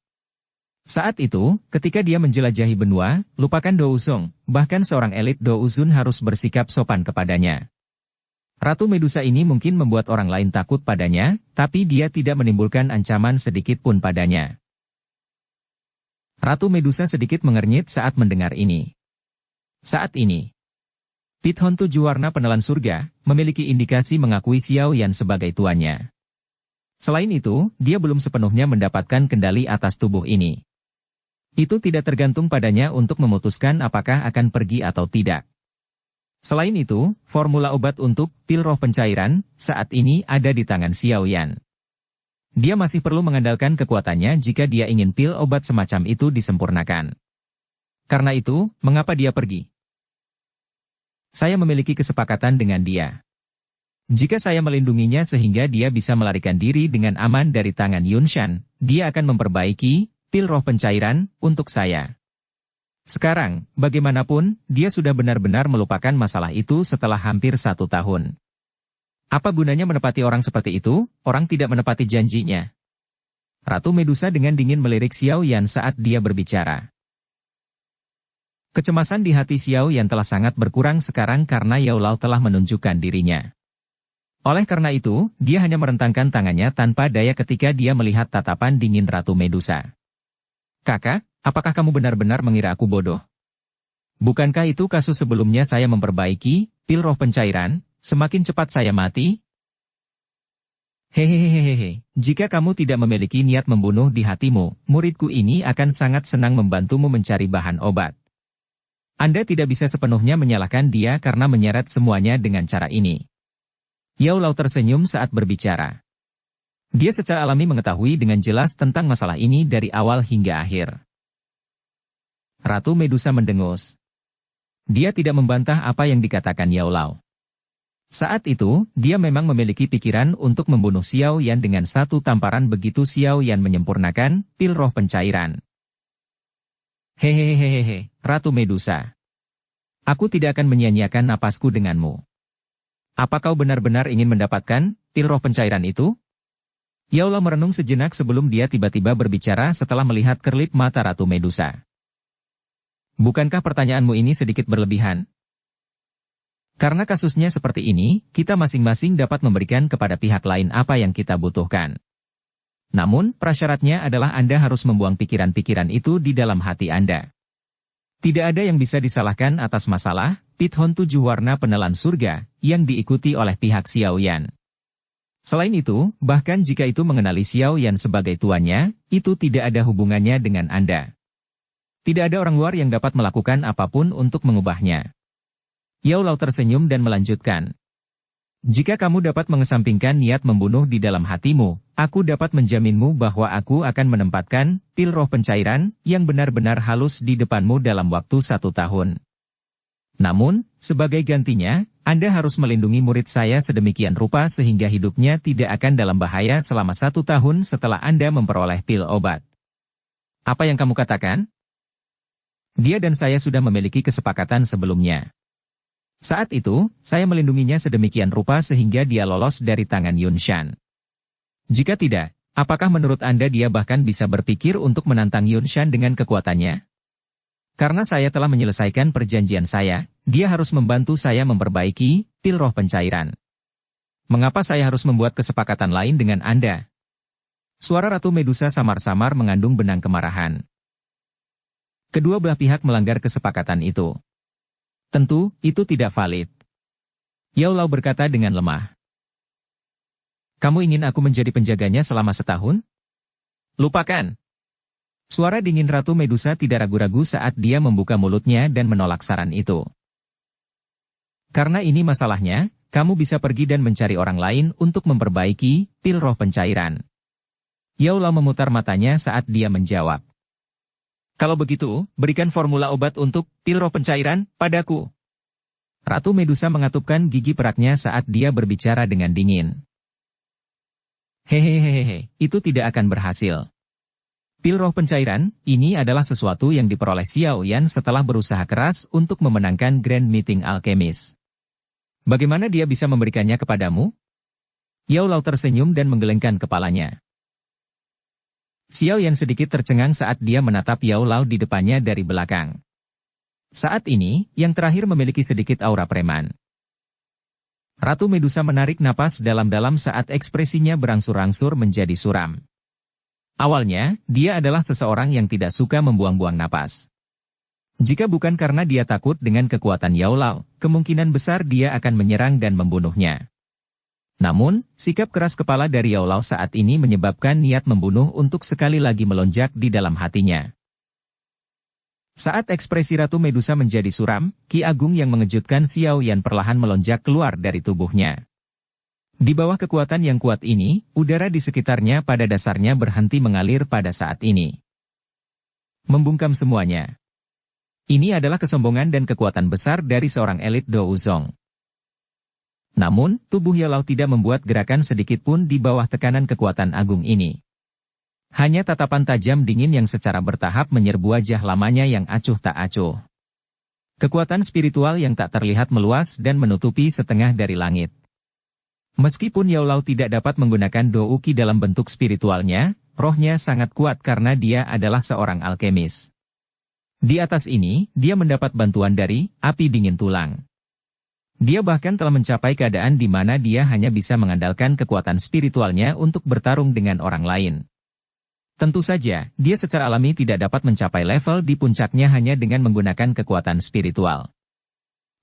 Saat itu, ketika dia menjelajahi benua, lupakan Do Wusong, bahkan seorang elit Do Wuzun harus bersikap sopan kepadanya. Ratu Medusa ini mungkin membuat orang lain takut padanya, tapi dia tidak menimbulkan ancaman sedikit pun padanya. Ratu Medusa sedikit mengernyit saat mendengar ini. Saat ini, Pithon 7 warna penelan surga, memiliki indikasi mengakui Xiao Yan sebagai tuannya. Selain itu, dia belum sepenuhnya mendapatkan kendali atas tubuh ini. Itu tidak tergantung padanya untuk memutuskan apakah akan pergi atau tidak. Selain itu, formula obat untuk pil roh pencairan saat ini ada di tangan Xiao Yan. Dia masih perlu mengandalkan kekuatannya jika dia ingin pil obat semacam itu disempurnakan. Karena itu, mengapa dia pergi? Saya memiliki kesepakatan dengan dia. Jika saya melindunginya sehingga dia bisa melarikan diri dengan aman dari tangan Yun Shan, dia akan memperbaiki pil roh pencairan untuk saya. Sekarang, bagaimanapun, dia sudah benar-benar melupakan masalah itu setelah hampir 1 tahun. Apa gunanya menepati orang seperti itu, orang tidak menepati janjinya. Ratu Medusa dengan dingin melirik Xiao Yan saat dia berbicara. Kecemasan di hati Xiao Yan telah sangat berkurang sekarang karena Yao Lao telah menunjukkan dirinya. Oleh karena itu, dia hanya merentangkan tangannya tanpa daya ketika dia melihat tatapan dingin Ratu Medusa. Kakak, apakah kamu benar-benar mengira aku bodoh? Bukankah itu kasus sebelumnya saya memperbaiki, pil roh pencairan, semakin cepat saya mati? Hehehehehe, jika kamu tidak memiliki niat membunuh di hatimu, muridku ini akan sangat senang membantumu mencari bahan obat. Anda tidak bisa sepenuhnya menyalahkan dia karena menyeret semuanya dengan cara ini. Yao Lao tersenyum saat berbicara. Dia secara alami mengetahui dengan jelas tentang masalah ini dari awal hingga akhir. Ratu Medusa mendengus. Dia tidak membantah apa yang dikatakan Yao Lao. Saat itu, dia memang memiliki pikiran untuk membunuh Xiao Yan dengan satu tamparan begitu Xiao Yan menyempurnakan pil roh pencairan. Hehehehehe, Ratu Medusa. Aku tidak akan menyia-nyiakan napasku denganmu. Apa kau benar-benar ingin mendapatkan pil roh pencairan itu? Yao Lao merenung sejenak sebelum dia tiba-tiba berbicara setelah melihat kerlip mata Ratu Medusa. Bukankah pertanyaanmu ini sedikit berlebihan? Karena kasusnya seperti ini, kita masing-masing dapat memberikan kepada pihak lain apa yang kita butuhkan. Namun, prasyaratnya adalah Anda harus membuang pikiran-pikiran itu di dalam hati Anda. Tidak ada yang bisa disalahkan atas masalah Pithon 7 warna penelan surga yang diikuti oleh pihak Xiao Yan. Selain itu, bahkan jika itu mengenali Xiao Yan sebagai tuannya, itu tidak ada hubungannya dengan Anda. Tidak ada orang luar yang dapat melakukan apapun untuk mengubahnya. Yao Lao tersenyum dan melanjutkan. Jika kamu dapat mengesampingkan niat membunuh di dalam hatimu, aku dapat menjaminmu bahwa aku akan menempatkan pil roh pencairan yang benar-benar halus di depanmu dalam waktu 1 tahun. Namun, sebagai gantinya, Anda harus melindungi murid saya sedemikian rupa sehingga hidupnya tidak akan dalam bahaya selama 1 tahun setelah Anda memperoleh pil obat. Apa yang kamu katakan? Dia dan saya sudah memiliki kesepakatan sebelumnya. Saat itu, saya melindunginya sedemikian rupa sehingga dia lolos dari tangan Yun Shan. Jika tidak, apakah menurut Anda dia bahkan bisa berpikir untuk menantang Yun Shan dengan kekuatannya? Karena saya telah menyelesaikan perjanjian saya, dia harus membantu saya memperbaiki pil roh pencairan. Mengapa saya harus membuat kesepakatan lain dengan Anda? Suara Ratu Medusa samar-samar mengandung benang kemarahan. Kedua belah pihak melanggar kesepakatan itu. Tentu, itu tidak valid. Yao Lao berkata dengan lemah. Kamu ingin aku menjadi penjaganya selama 1 tahun? Lupakan. Suara dingin Ratu Medusa tidak ragu-ragu saat dia membuka mulutnya dan menolak saran itu. Karena ini masalahnya, kamu bisa pergi dan mencari orang lain untuk memperbaiki pil roh pencairan. Yao Lao memutar matanya saat dia menjawab. Kalau begitu, berikan formula obat untuk pil roh pencairan padaku. Ratu Medusa mengatupkan gigi peraknya saat dia berbicara dengan dingin. Hehehehe, itu tidak akan berhasil. Pil roh pencairan, ini adalah sesuatu yang diperoleh Xiao Yan setelah berusaha keras untuk memenangkan Grand Meeting Alkemis. Bagaimana dia bisa memberikannya kepadamu? Yao Lao tersenyum dan menggelengkan kepalanya. Xiao Yan sedikit tercengang saat dia menatap Yao Lao di depannya dari belakang. Saat ini, yang terakhir memiliki sedikit aura preman. Ratu Medusa menarik napas dalam-dalam saat ekspresinya berangsur-angsur menjadi suram. Awalnya, dia adalah seseorang yang tidak suka membuang-buang napas. Jika bukan karena dia takut dengan kekuatan Yao Lao, kemungkinan besar dia akan menyerang dan membunuhnya. Namun, sikap keras kepala dari Yao Lao saat ini menyebabkan niat membunuh untuk sekali lagi melonjak di dalam hatinya. Saat ekspresi Ratu Medusa menjadi suram, Ki Agung yang mengejutkan Xiao Yan perlahan melonjak keluar dari tubuhnya. Di bawah kekuatan yang kuat ini, udara di sekitarnya pada dasarnya berhenti mengalir pada saat ini. Membungkam semuanya. Ini adalah kesombongan dan kekuatan besar dari seorang elit Douzong. Namun, tubuh Yao Lao tidak membuat gerakan sedikit pun di bawah tekanan kekuatan agung ini. Hanya tatapan tajam dingin yang secara bertahap menyerbu wajah lamanya yang acuh tak acuh. Kekuatan spiritual yang tak terlihat meluas dan menutupi setengah dari langit. Meskipun Yao Lao tidak dapat menggunakan douki dalam bentuk spiritualnya, rohnya sangat kuat karena dia adalah seorang alkemis. Di atas ini, dia mendapat bantuan dari api dingin tulang. Dia bahkan telah mencapai keadaan di mana dia hanya bisa mengandalkan kekuatan spiritualnya untuk bertarung dengan orang lain. Tentu saja, dia secara alami tidak dapat mencapai level di puncaknya hanya dengan menggunakan kekuatan spiritual.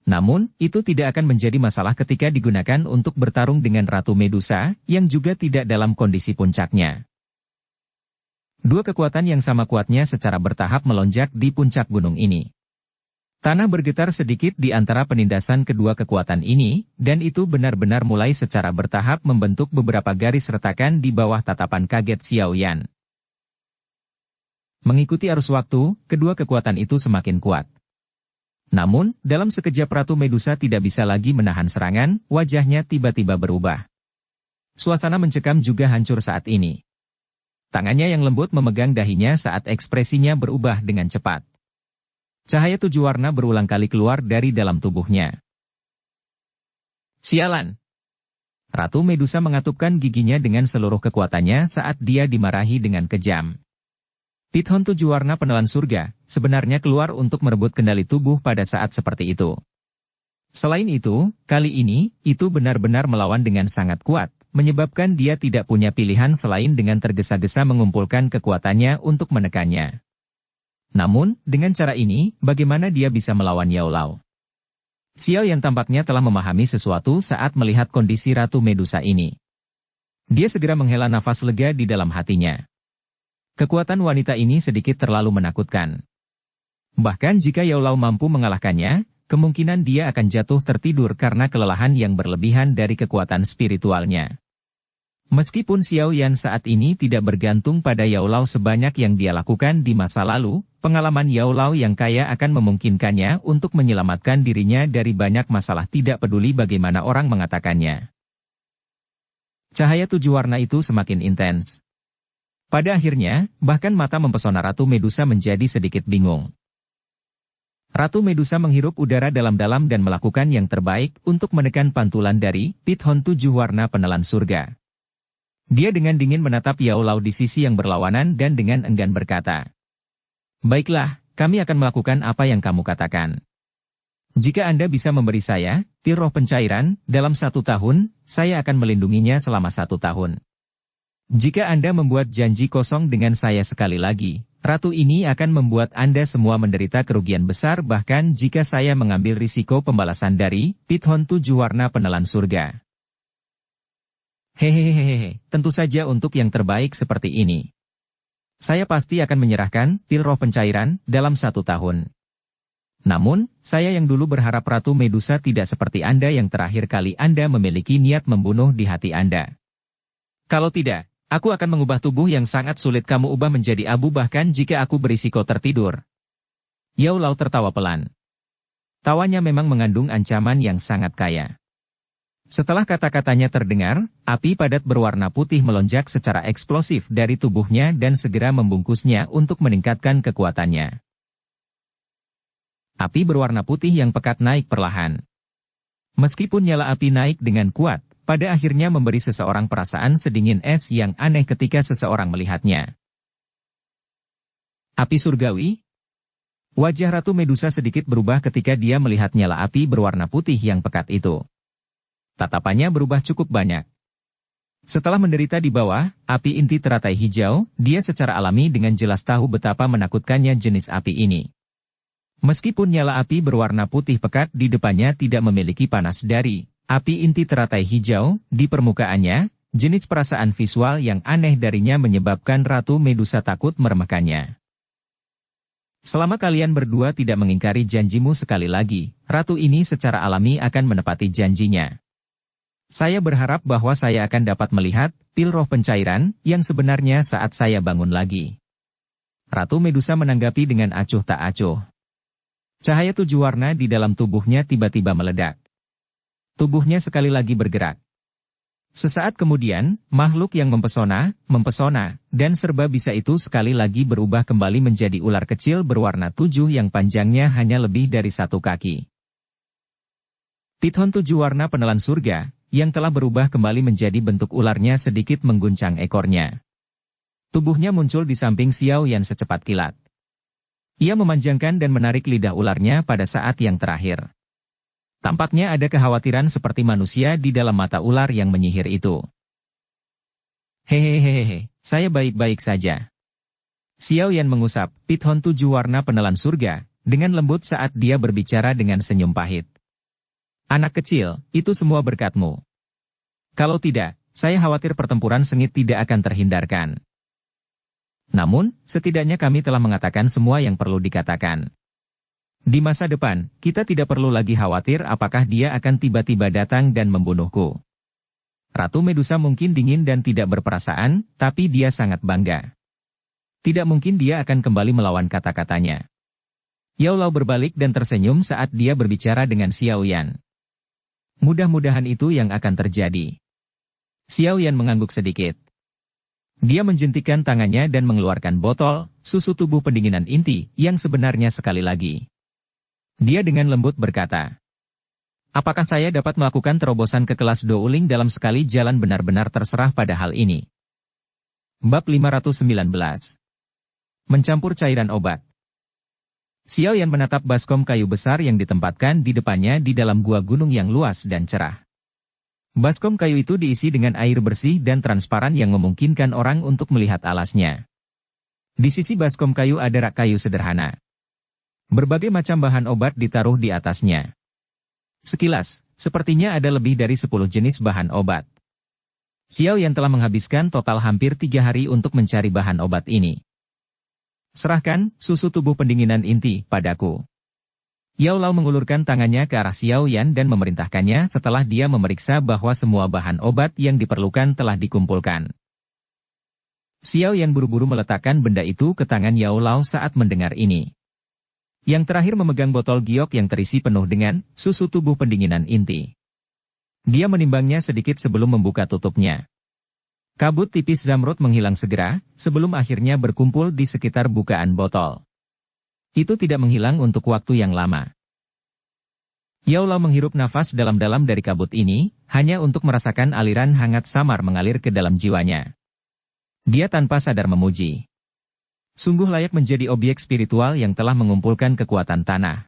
Namun, itu tidak akan menjadi masalah ketika digunakan untuk bertarung dengan Ratu Medusa, yang juga tidak dalam kondisi puncaknya. Dua kekuatan yang sama kuatnya secara bertahap melonjak di puncak gunung ini. Tanah bergetar sedikit di antara penindasan kedua kekuatan ini, dan itu benar-benar mulai secara bertahap membentuk beberapa garis retakan di bawah tatapan kaget Xiao Yan. Mengikuti arus waktu, kedua kekuatan itu semakin kuat. Namun, dalam sekejap Ratu Medusa tidak bisa lagi menahan serangan, wajahnya tiba-tiba berubah. Suasana mencekam juga hancur saat ini. Tangannya yang lembut memegang dahinya saat ekspresinya berubah dengan cepat. Cahaya 7 warna berulang kali keluar dari dalam tubuhnya. Sialan! Ratu Medusa mengatupkan giginya dengan seluruh kekuatannya saat dia dimarahi dengan kejam. Pithon 7 warna penelan surga, sebenarnya keluar untuk merebut kendali tubuh pada saat seperti itu. Selain itu, kali ini, itu benar-benar melawan dengan sangat kuat, menyebabkan dia tidak punya pilihan selain dengan tergesa-gesa mengumpulkan kekuatannya untuk menekannya. Namun, dengan cara ini, bagaimana dia bisa melawan Yao Lao? Xiao Yan tampaknya telah memahami sesuatu saat melihat kondisi Ratu Medusa ini. Dia segera menghela nafas lega di dalam hatinya. Kekuatan wanita ini sedikit terlalu menakutkan. Bahkan jika Yao Lao mampu mengalahkannya, kemungkinan dia akan jatuh tertidur karena kelelahan yang berlebihan dari kekuatan spiritualnya. Meskipun Xiao Yan saat ini tidak bergantung pada Yao Lao sebanyak yang dia lakukan di masa lalu, pengalaman Yao Lao yang kaya akan memungkinkannya untuk menyelamatkan dirinya dari banyak masalah tidak peduli bagaimana orang mengatakannya. Cahaya 7 warna itu semakin intens. Pada akhirnya, bahkan mata mempesona Ratu Medusa menjadi sedikit bingung. Ratu Medusa menghirup udara dalam-dalam dan melakukan yang terbaik untuk menekan pantulan dari Pithon 7 warna penelan surga. Dia dengan dingin menatap Yao Lao di sisi yang berlawanan dan dengan enggan berkata, "Baiklah, kami akan melakukan apa yang kamu katakan. Jika Anda bisa memberi saya pil roh pencairan, dalam 1 tahun, saya akan melindunginya selama 1 tahun. Jika Anda membuat janji kosong dengan saya sekali lagi, ratu ini akan membuat Anda semua menderita kerugian besar bahkan jika saya mengambil risiko pembalasan dari Pithon 7 warna penelan surga." Hehehehe, tentu saja untuk yang terbaik seperti ini. Saya pasti akan menyerahkan pil roh pencairan dalam 1 tahun. Namun, saya yang dulu berharap Ratu Medusa tidak seperti Anda yang terakhir kali Anda memiliki niat membunuh di hati Anda. Kalau tidak, aku akan mengubah tubuh yang sangat sulit kamu ubah menjadi abu bahkan jika aku berisiko tertidur. Yao Lao tertawa pelan. Tawanya memang mengandung ancaman yang sangat kaya. Setelah kata-katanya terdengar, api padat berwarna putih melonjak secara eksplosif dari tubuhnya dan segera membungkusnya untuk meningkatkan kekuatannya. Api berwarna putih yang pekat naik perlahan. Meskipun nyala api naik dengan kuat, pada akhirnya memberi seseorang perasaan sedingin es yang aneh ketika seseorang melihatnya. Api surgawi? Wajah Ratu Medusa sedikit berubah ketika dia melihat nyala api berwarna putih yang pekat itu. Tatapannya berubah cukup banyak. Setelah menderita di bawah, api inti teratai hijau, dia secara alami dengan jelas tahu betapa menakutkannya jenis api ini. Meskipun nyala api berwarna putih pekat di depannya tidak memiliki panas dari api inti teratai hijau, di permukaannya, jenis perasaan visual yang aneh darinya menyebabkan Ratu Medusa takut meremehkannya. Selama kalian berdua tidak mengingkari janjimu sekali lagi, ratu ini secara alami akan menepati janjinya. Saya berharap bahwa saya akan dapat melihat pil roh pencairan yang sebenarnya saat saya bangun lagi. Ratu Medusa menanggapi dengan acuh tak acuh. Cahaya 7 warna di dalam tubuhnya tiba-tiba meledak. Tubuhnya sekali lagi bergerak. Sesaat kemudian, makhluk yang mempesona, dan serba bisa itu sekali lagi berubah kembali menjadi ular kecil berwarna 7 yang panjangnya hanya lebih dari 1 kaki. Pithon 7 warna penelan surga, yang telah berubah kembali menjadi bentuk ularnya sedikit mengguncang ekornya. Tubuhnya muncul di samping Xiao Yan secepat kilat. Ia memanjangkan dan menarik lidah ularnya pada saat yang terakhir. Tampaknya ada kekhawatiran seperti manusia di dalam mata ular yang menyihir itu. Hehehehe, saya baik-baik saja. Xiao Yan mengusap Pithon 7 warna penelan surga, dengan lembut saat dia berbicara dengan senyum pahit. Anak kecil, itu semua berkatmu. Kalau tidak, saya khawatir pertempuran sengit tidak akan terhindarkan. Namun, setidaknya kami telah mengatakan semua yang perlu dikatakan. Di masa depan, kita tidak perlu lagi khawatir apakah dia akan tiba-tiba datang dan membunuhku. Ratu Medusa mungkin dingin dan tidak berperasaan, tapi dia sangat bangga. Tidak mungkin dia akan kembali melawan kata-katanya. Yao Lao berbalik dan tersenyum saat dia berbicara dengan Xiao Yan. Mudah-mudahan itu yang akan terjadi. Xiao Yan mengangguk sedikit. Dia menjentikan tangannya dan mengeluarkan botol susu tubuh pendinginan inti yang sebenarnya sekali lagi. Dia dengan lembut berkata, apakah saya dapat melakukan terobosan ke kelas Douling dalam sekali jalan benar-benar terserah pada hal ini? Bab 519. Mencampur cairan obat. Xiao Yan menatap baskom kayu besar yang ditempatkan di depannya di dalam gua gunung yang luas dan cerah. Baskom kayu itu diisi dengan air bersih dan transparan yang memungkinkan orang untuk melihat alasnya. Di sisi baskom kayu ada rak kayu sederhana. Berbagai macam bahan obat ditaruh di atasnya. Sekilas, sepertinya ada lebih dari 10 jenis bahan obat. Xiao Yan telah menghabiskan total hampir 3 hari untuk mencari bahan obat ini. Serahkan susu tubuh pendinginan inti padaku. Yao Lao mengulurkan tangannya ke arah Xiao Yan dan memerintahkannya setelah dia memeriksa bahwa semua bahan obat yang diperlukan telah dikumpulkan. Xiao Yan buru-buru meletakkan benda itu ke tangan Yao Lao saat mendengar ini. Yang terakhir memegang botol giok yang terisi penuh dengan susu tubuh pendinginan inti. Dia menimbangnya sedikit sebelum membuka tutupnya. Kabut tipis zamrud menghilang segera, sebelum akhirnya berkumpul di sekitar bukaan botol. Itu tidak menghilang untuk waktu yang lama. Yao Lao menghirup nafas dalam-dalam dari kabut ini, hanya untuk merasakan aliran hangat samar mengalir ke dalam jiwanya. Dia tanpa sadar memuji. Sungguh layak menjadi objek spiritual yang telah mengumpulkan kekuatan tanah.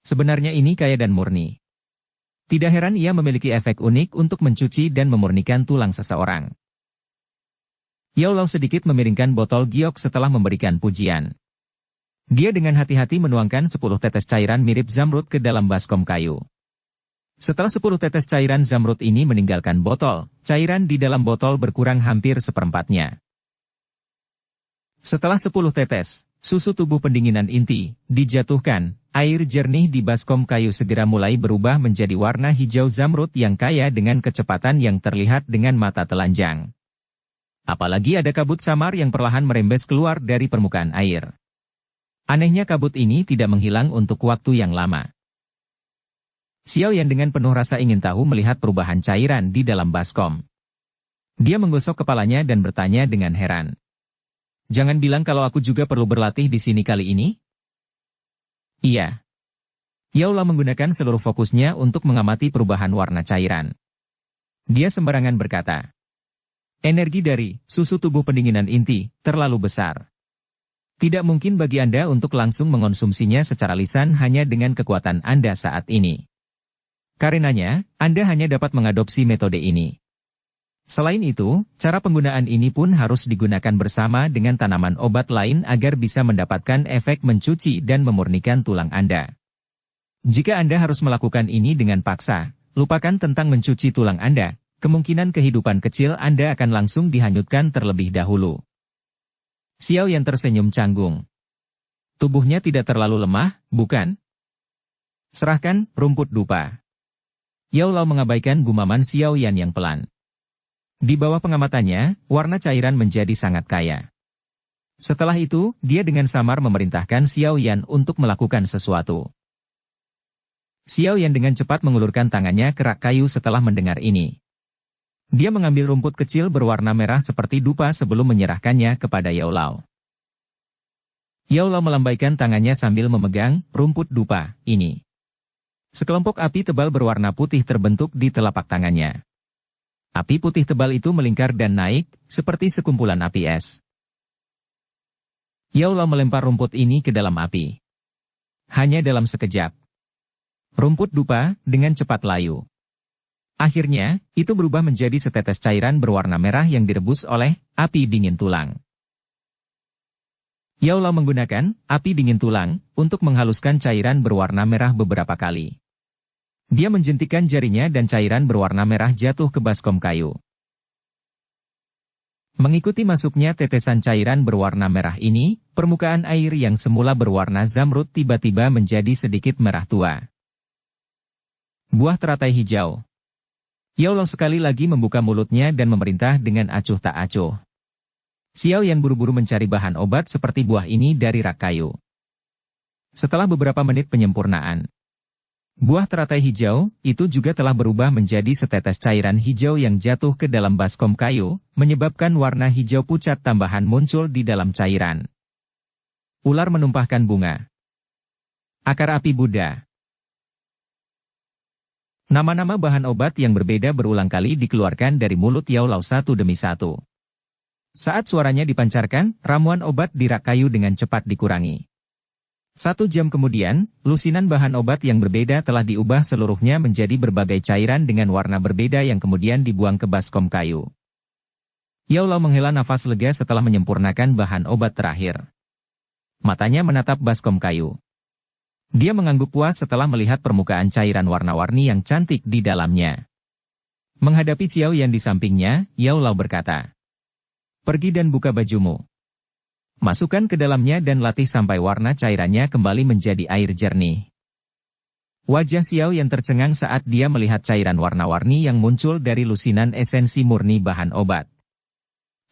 Sebenarnya ini kaya dan murni. Tidak heran ia memiliki efek unik untuk mencuci dan memurnikan tulang seseorang. Yao Lao sedikit memiringkan botol giok setelah memberikan pujian. Dia dengan hati-hati menuangkan 10 tetes cairan mirip zamrud ke dalam baskom kayu. Setelah 10 tetes cairan zamrud ini meninggalkan botol, cairan di dalam botol berkurang hampir seperempatnya. Setelah 10 tetes, susu tubuh pendinginan inti dijatuhkan, air jernih di baskom kayu segera mulai berubah menjadi warna hijau zamrud yang kaya dengan kecepatan yang terlihat dengan mata telanjang. Apalagi ada kabut samar yang perlahan merembes keluar dari permukaan air. Anehnya kabut ini tidak menghilang untuk waktu yang lama. Xiao Yan dengan penuh rasa ingin tahu melihat perubahan cairan di dalam baskom. Dia menggosok kepalanya dan bertanya dengan heran. Jangan bilang kalau aku juga perlu berlatih di sini kali ini? Iya. Yao Lao menggunakan seluruh fokusnya untuk mengamati perubahan warna cairan. Dia sembarangan berkata. Energi dari susu tubuh pendinginan inti terlalu besar. Tidak mungkin bagi Anda untuk langsung mengonsumsinya secara lisan hanya dengan kekuatan Anda saat ini. Karenanya, Anda hanya dapat mengadopsi metode ini. Selain itu, cara penggunaan ini pun harus digunakan bersama dengan tanaman obat lain agar bisa mendapatkan efek mencuci dan memurnikan tulang Anda. Jika Anda harus melakukan ini dengan paksa, lupakan tentang mencuci tulang Anda, kemungkinan kehidupan kecil Anda akan langsung dihanyutkan terlebih dahulu. Xiao Yan tersenyum canggung. Tubuhnya tidak terlalu lemah, bukan? Serahkan rumput dupa. Yao Lao mengabaikan gumaman Xiao Yan yang pelan. Di bawah pengamatannya, warna cairan menjadi sangat kaya. Setelah itu, dia dengan samar memerintahkan Xiao Yan untuk melakukan sesuatu. Xiao Yan dengan cepat mengulurkan tangannya ke rak kayu setelah mendengar ini. Dia mengambil rumput kecil berwarna merah seperti dupa sebelum menyerahkannya kepada Yao Lao. Yao Lao melambaikan tangannya sambil memegang rumput dupa ini. Sekelompok api tebal berwarna putih terbentuk di telapak tangannya. Api putih tebal itu melingkar dan naik, seperti sekumpulan api es. Yao Lao melempar rumput ini ke dalam api. Hanya dalam sekejap. Rumput dupa dengan cepat layu. Akhirnya, itu berubah menjadi setetes cairan berwarna merah yang direbus oleh api dingin tulang. Yao Lao menggunakan api dingin tulang untuk menghaluskan cairan berwarna merah beberapa kali. Dia menjentikkan jarinya dan cairan berwarna merah jatuh ke baskom kayu. Mengikuti masuknya tetesan cairan berwarna merah ini, permukaan air yang semula berwarna zamrud tiba-tiba menjadi sedikit merah tua. Buah teratai hijau. Yao Lao sekali lagi membuka mulutnya dan memerintah dengan acuh tak acuh. Xiao Yan buru-buru mencari bahan obat seperti buah ini dari rak kayu. Setelah beberapa menit penyempurnaan, buah teratai hijau itu juga telah berubah menjadi setetes cairan hijau yang jatuh ke dalam baskom kayu, menyebabkan warna hijau pucat tambahan muncul di dalam cairan. Ular menumpahkan bunga. Akar api Buddha. Nama-nama bahan obat yang berbeda berulang kali dikeluarkan dari mulut Yao Lao satu demi satu. Saat suaranya dipancarkan, ramuan obat di rak kayu dengan cepat dikurangi. 1 jam kemudian, lusinan bahan obat yang berbeda telah diubah seluruhnya menjadi berbagai cairan dengan warna berbeda yang kemudian dibuang ke baskom kayu. Yao Lao menghela nafas lega setelah menyempurnakan bahan obat terakhir. Matanya menatap baskom kayu. Dia mengangguk puas setelah melihat permukaan cairan warna-warni yang cantik di dalamnya. Menghadapi Xiao Yan di sampingnya, Yao Lao berkata, "Pergi dan buka bajumu. Masukkan ke dalamnya dan latih sampai warna cairannya kembali menjadi air jernih." Wajah Xiao Yan tercengang saat dia melihat cairan warna-warni yang muncul dari lusinan esensi murni bahan obat.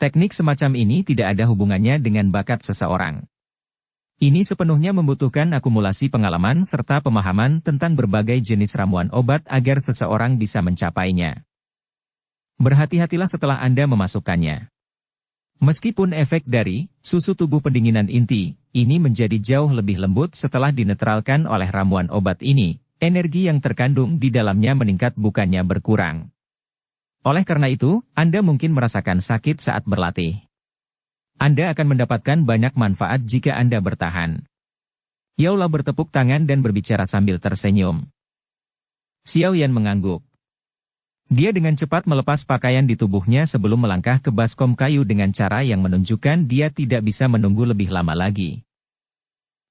Teknik semacam ini tidak ada hubungannya dengan bakat seseorang. Ini sepenuhnya membutuhkan akumulasi pengalaman serta pemahaman tentang berbagai jenis ramuan obat agar seseorang bisa mencapainya. Berhati-hatilah setelah Anda memasukkannya. Meskipun efek dari susu tubuh pendinginan inti ini menjadi jauh lebih lembut setelah dinetralkan oleh ramuan obat ini, energi yang terkandung di dalamnya meningkat bukannya berkurang. Oleh karena itu, Anda mungkin merasakan sakit saat berlatih. Anda akan mendapatkan banyak manfaat jika Anda bertahan. Yao Lao bertepuk tangan dan berbicara sambil tersenyum. Xiao Yan mengangguk. Dia dengan cepat melepas pakaian di tubuhnya sebelum melangkah ke baskom kayu dengan cara yang menunjukkan dia tidak bisa menunggu lebih lama lagi.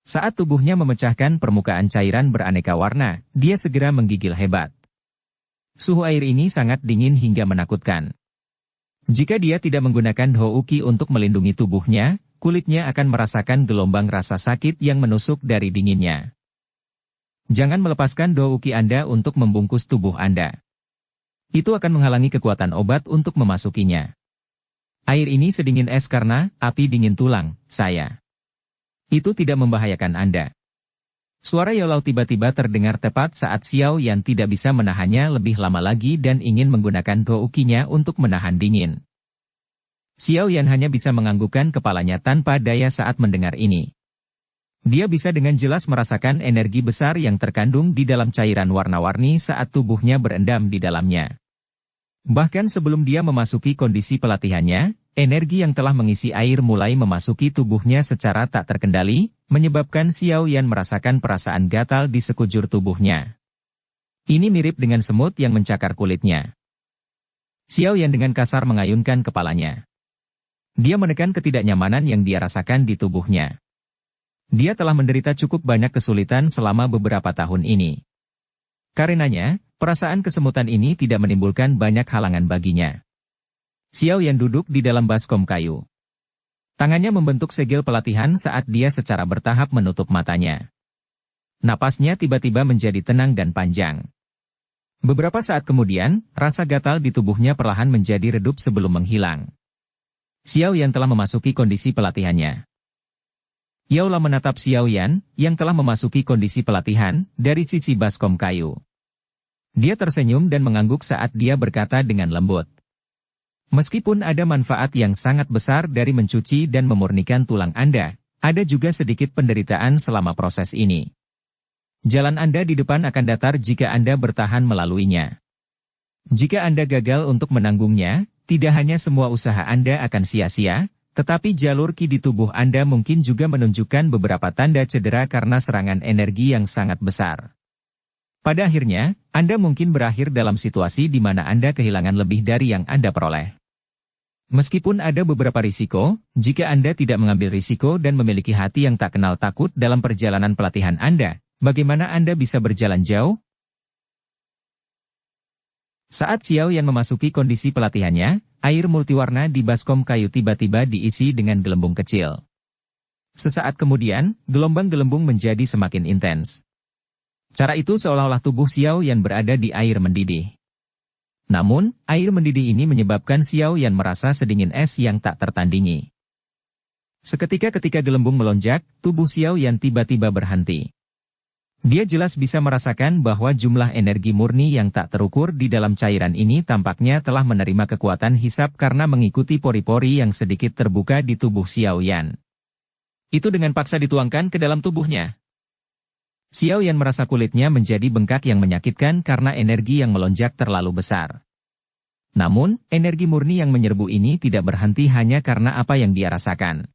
Saat tubuhnya memecahkan permukaan cairan beraneka warna, dia segera menggigil hebat. Suhu air ini sangat dingin hingga menakutkan. Jika dia tidak menggunakan Houqi untuk melindungi tubuhnya, kulitnya akan merasakan gelombang rasa sakit yang menusuk dari dinginnya. Jangan melepaskan Houqi Anda untuk membungkus tubuh Anda. Itu akan menghalangi kekuatan obat untuk memasukinya. Air ini sedingin es karena api dingin tulang, saya. Itu tidak membahayakan Anda. Suara Yao Lao tiba-tiba terdengar tepat saat Xiao Yan tidak bisa menahannya lebih lama lagi dan ingin menggunakan Houqi-nya untuk menahan dingin. Xiao Yan hanya bisa menganggukkan kepalanya tanpa daya saat mendengar ini. Dia bisa dengan jelas merasakan energi besar yang terkandung di dalam cairan warna-warni saat tubuhnya berendam di dalamnya. Bahkan sebelum dia memasuki kondisi pelatihannya, energi yang telah mengisi air mulai memasuki tubuhnya secara tak terkendali, menyebabkan Xiao Yan merasakan perasaan gatal di sekujur tubuhnya. Ini mirip dengan semut yang mencakar kulitnya. Xiao Yan dengan kasar mengayunkan kepalanya. Dia menekan ketidaknyamanan yang dia rasakan di tubuhnya. Dia telah menderita cukup banyak kesulitan selama beberapa tahun ini. Karenanya, perasaan kesemutan ini tidak menimbulkan banyak halangan baginya. Xiao Yan duduk di dalam baskom kayu. Tangannya membentuk segel pelatihan saat dia secara bertahap menutup matanya. Napasnya tiba-tiba menjadi tenang dan panjang. Beberapa saat kemudian, rasa gatal di tubuhnya perlahan menjadi redup sebelum menghilang. Xiao Yan telah memasuki kondisi pelatihannya. Yao Lao menatap Xiao Yan, yang telah memasuki kondisi pelatihan, dari sisi baskom kayu. Dia tersenyum dan mengangguk saat dia berkata dengan lembut. Meskipun ada manfaat yang sangat besar dari mencuci dan memurnikan tulang Anda, ada juga sedikit penderitaan selama proses ini. Jalan Anda di depan akan datar jika Anda bertahan melaluinya. Jika Anda gagal untuk menanggungnya, tidak hanya semua usaha Anda akan sia-sia, tetapi jalur ki di tubuh Anda mungkin juga menunjukkan beberapa tanda cedera karena serangan energi yang sangat besar. Pada akhirnya, Anda mungkin berakhir dalam situasi di mana Anda kehilangan lebih dari yang Anda peroleh. Meskipun ada beberapa risiko, jika Anda tidak mengambil risiko dan memiliki hati yang tak kenal takut dalam perjalanan pelatihan Anda, bagaimana Anda bisa berjalan jauh? Saat Xiao Yan memasuki kondisi pelatihannya, air multiwarna di baskom kayu tiba-tiba diisi dengan gelembung kecil. Sesaat kemudian, gelombang-gelembung menjadi semakin intens. Cara itu seolah-olah tubuh Xiao Yan berada di air mendidih. Namun, air mendidih ini menyebabkan Xiao Yan merasa sedingin es yang tak tertandingi. Seketika ketika gelembung melonjak, tubuh Xiao Yan tiba-tiba berhenti. Dia jelas bisa merasakan bahwa jumlah energi murni yang tak terukur di dalam cairan ini tampaknya telah menerima kekuatan hisap karena mengikuti pori-pori yang sedikit terbuka di tubuh Xiao Yan. Itu dengan paksa dituangkan ke dalam tubuhnya. Xiao Yan merasa kulitnya menjadi bengkak yang menyakitkan karena energi yang melonjak terlalu besar. Namun, energi murni yang menyerbu ini tidak berhenti hanya karena apa yang dia rasakan.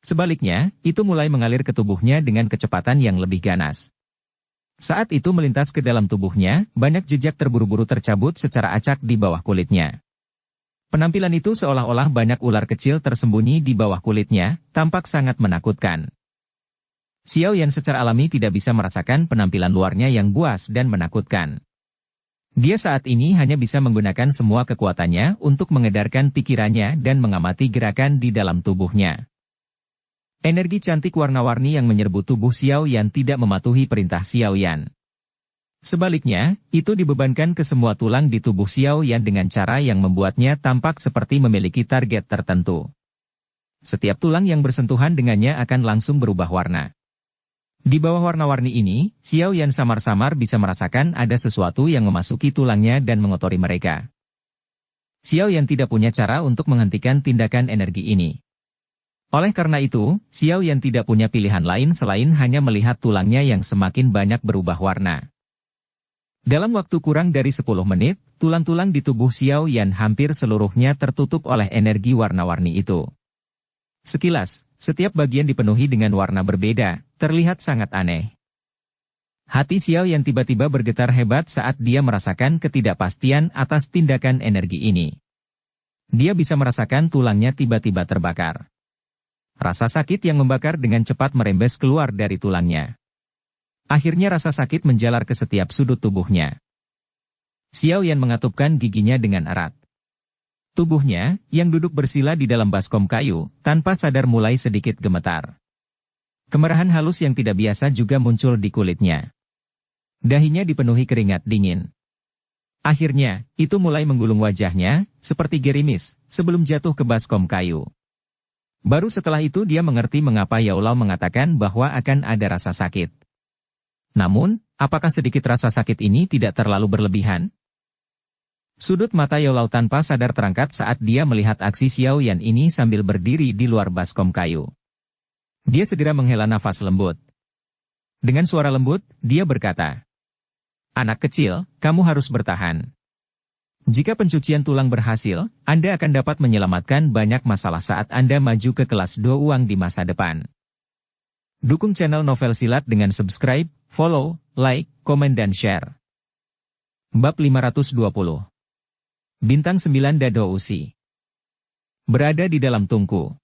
Sebaliknya, itu mulai mengalir ke tubuhnya dengan kecepatan yang lebih ganas. Saat itu melintas ke dalam tubuhnya, banyak jejak terburu-buru tercabut secara acak di bawah kulitnya. Penampilan itu seolah-olah banyak ular kecil tersembunyi di bawah kulitnya, tampak sangat menakutkan. Xiao Yan secara alami tidak bisa merasakan penampilan luarnya yang buas dan menakutkan. Dia saat ini hanya bisa menggunakan semua kekuatannya untuk mengedarkan pikirannya dan mengamati gerakan di dalam tubuhnya. Energi cantik warna-warni yang menyerbu tubuh Xiao Yan tidak mematuhi perintah Xiao Yan. Sebaliknya, itu dibebankan ke semua tulang di tubuh Xiao Yan dengan cara yang membuatnya tampak seperti memiliki target tertentu. Setiap tulang yang bersentuhan dengannya akan langsung berubah warna. Di bawah warna-warni ini, Xiao Yan samar-samar bisa merasakan ada sesuatu yang memasuki tulangnya dan mengotori mereka. Xiao Yan tidak punya cara untuk menghentikan tindakan energi ini. Oleh karena itu, Xiao Yan tidak punya pilihan lain selain hanya melihat tulangnya yang semakin banyak berubah warna. Dalam waktu kurang dari 10 menit, tulang-tulang di tubuh Xiao Yan hampir seluruhnya tertutup oleh energi warna-warni itu. Sekilas, setiap bagian dipenuhi dengan warna berbeda, terlihat sangat aneh. Hati Xiao Yan tiba-tiba bergetar hebat saat dia merasakan ketidakpastian atas tindakan energi ini. Dia bisa merasakan tulangnya tiba-tiba terbakar. Rasa sakit yang membakar dengan cepat merembes keluar dari tulangnya. Akhirnya rasa sakit menjalar ke setiap sudut tubuhnya. Xiao Yan mengatupkan giginya dengan erat. Tubuhnya, yang duduk bersila di dalam baskom kayu, tanpa sadar mulai sedikit gemetar. Kemerahan halus yang tidak biasa juga muncul di kulitnya. Dahinya dipenuhi keringat dingin. Akhirnya, itu mulai menggulung wajahnya, seperti gerimis, sebelum jatuh ke baskom kayu. Baru setelah itu dia mengerti mengapa Yao Lao mengatakan bahwa akan ada rasa sakit. Namun, apakah sedikit rasa sakit ini tidak terlalu berlebihan? Sudut mata Yao Lao tanpa sadar terangkat saat dia melihat aksi Xiao Yan ini sambil berdiri di luar baskom kayu. Dia segera menghela nafas lembut. Dengan suara lembut, dia berkata, "Anak kecil, kamu harus bertahan. Jika pencucian tulang berhasil, Anda akan dapat menyelamatkan banyak masalah saat Anda maju ke kelas Do Uang di masa depan." Dukung channel Novel Silat dengan subscribe, follow, like, komen dan share. Bab 520. Bintang 9 Dado Usi. Berada di dalam tungku.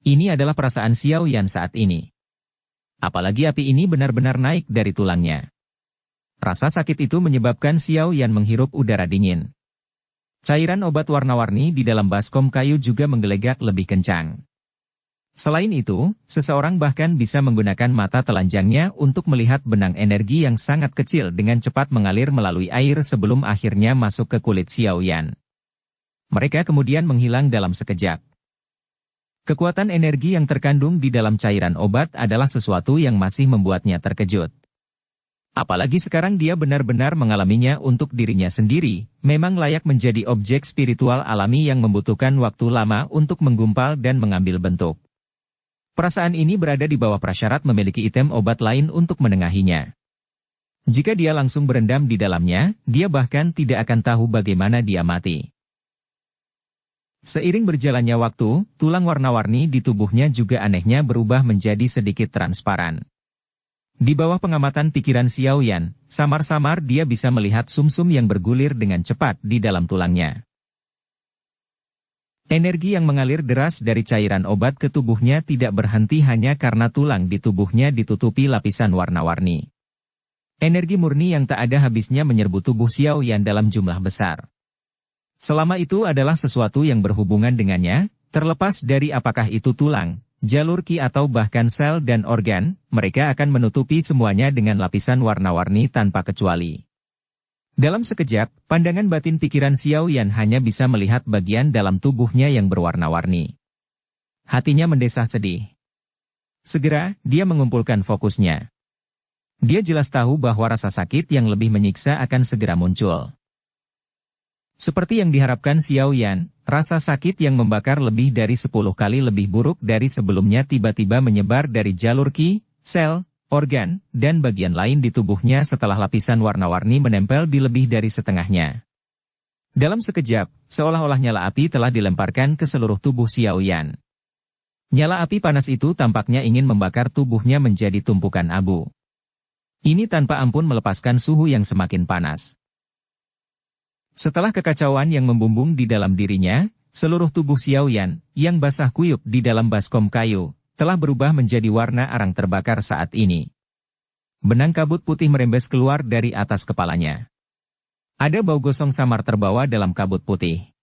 Ini adalah perasaan Xiao Yan saat ini. Apalagi api ini benar-benar naik dari tulangnya. Rasa sakit itu menyebabkan Xiao Yan menghirup udara dingin. Cairan obat warna-warni di dalam baskom kayu juga menggelegak lebih kencang. Selain itu, seseorang bahkan bisa menggunakan mata telanjangnya untuk melihat benang energi yang sangat kecil dengan cepat mengalir melalui air sebelum akhirnya masuk ke kulit Xiao Yan. Mereka kemudian menghilang dalam sekejap. Kekuatan energi yang terkandung di dalam cairan obat adalah sesuatu yang masih membuatnya terkejut. Apalagi sekarang dia benar-benar mengalaminya untuk dirinya sendiri, memang layak menjadi objek spiritual alami yang membutuhkan waktu lama untuk menggumpal dan mengambil bentuk. Perasaan ini berada di bawah prasyarat memiliki item obat lain untuk menengahinya. Jika dia langsung berendam di dalamnya, dia bahkan tidak akan tahu bagaimana dia mati. Seiring berjalannya waktu, tulang warna-warni di tubuhnya juga anehnya berubah menjadi sedikit transparan. Di bawah pengamatan pikiran Xiao Yan, samar-samar dia bisa melihat sumsum yang bergulir dengan cepat di dalam tulangnya. Energi yang mengalir deras dari cairan obat ke tubuhnya tidak berhenti hanya karena tulang di tubuhnya ditutupi lapisan warna-warni. Energi murni yang tak ada habisnya menyerbu tubuh Xiao Yan dalam jumlah besar. Selama itu adalah sesuatu yang berhubungan dengannya, terlepas dari apakah itu tulang, jalur qi atau bahkan sel dan organ, mereka akan menutupi semuanya dengan lapisan warna-warni tanpa kecuali. Dalam sekejap, pandangan batin pikiran Xiao Yan hanya bisa melihat bagian dalam tubuhnya yang berwarna-warni. Hatinya mendesah sedih. Segera, dia mengumpulkan fokusnya. Dia jelas tahu bahwa rasa sakit yang lebih menyiksa akan segera muncul. Seperti yang diharapkan Xiao Yan, rasa sakit yang membakar lebih dari 10 kali lebih buruk dari sebelumnya tiba-tiba menyebar dari jalur qi, sel, organ, dan bagian lain di tubuhnya setelah lapisan warna-warni menempel di lebih dari setengahnya. Dalam sekejap, seolah-olah nyala api telah dilemparkan ke seluruh tubuh Xiao Yan. Nyala api panas itu tampaknya ingin membakar tubuhnya menjadi tumpukan abu. Ini tanpa ampun melepaskan suhu yang semakin panas. Setelah kekacauan yang membumbung di dalam dirinya, seluruh tubuh Xiao Yan, yang basah kuyup di dalam baskom kayu, telah berubah menjadi warna arang terbakar saat ini. Benang kabut putih merembes keluar dari atas kepalanya. Ada bau gosong samar terbawa dalam kabut putih.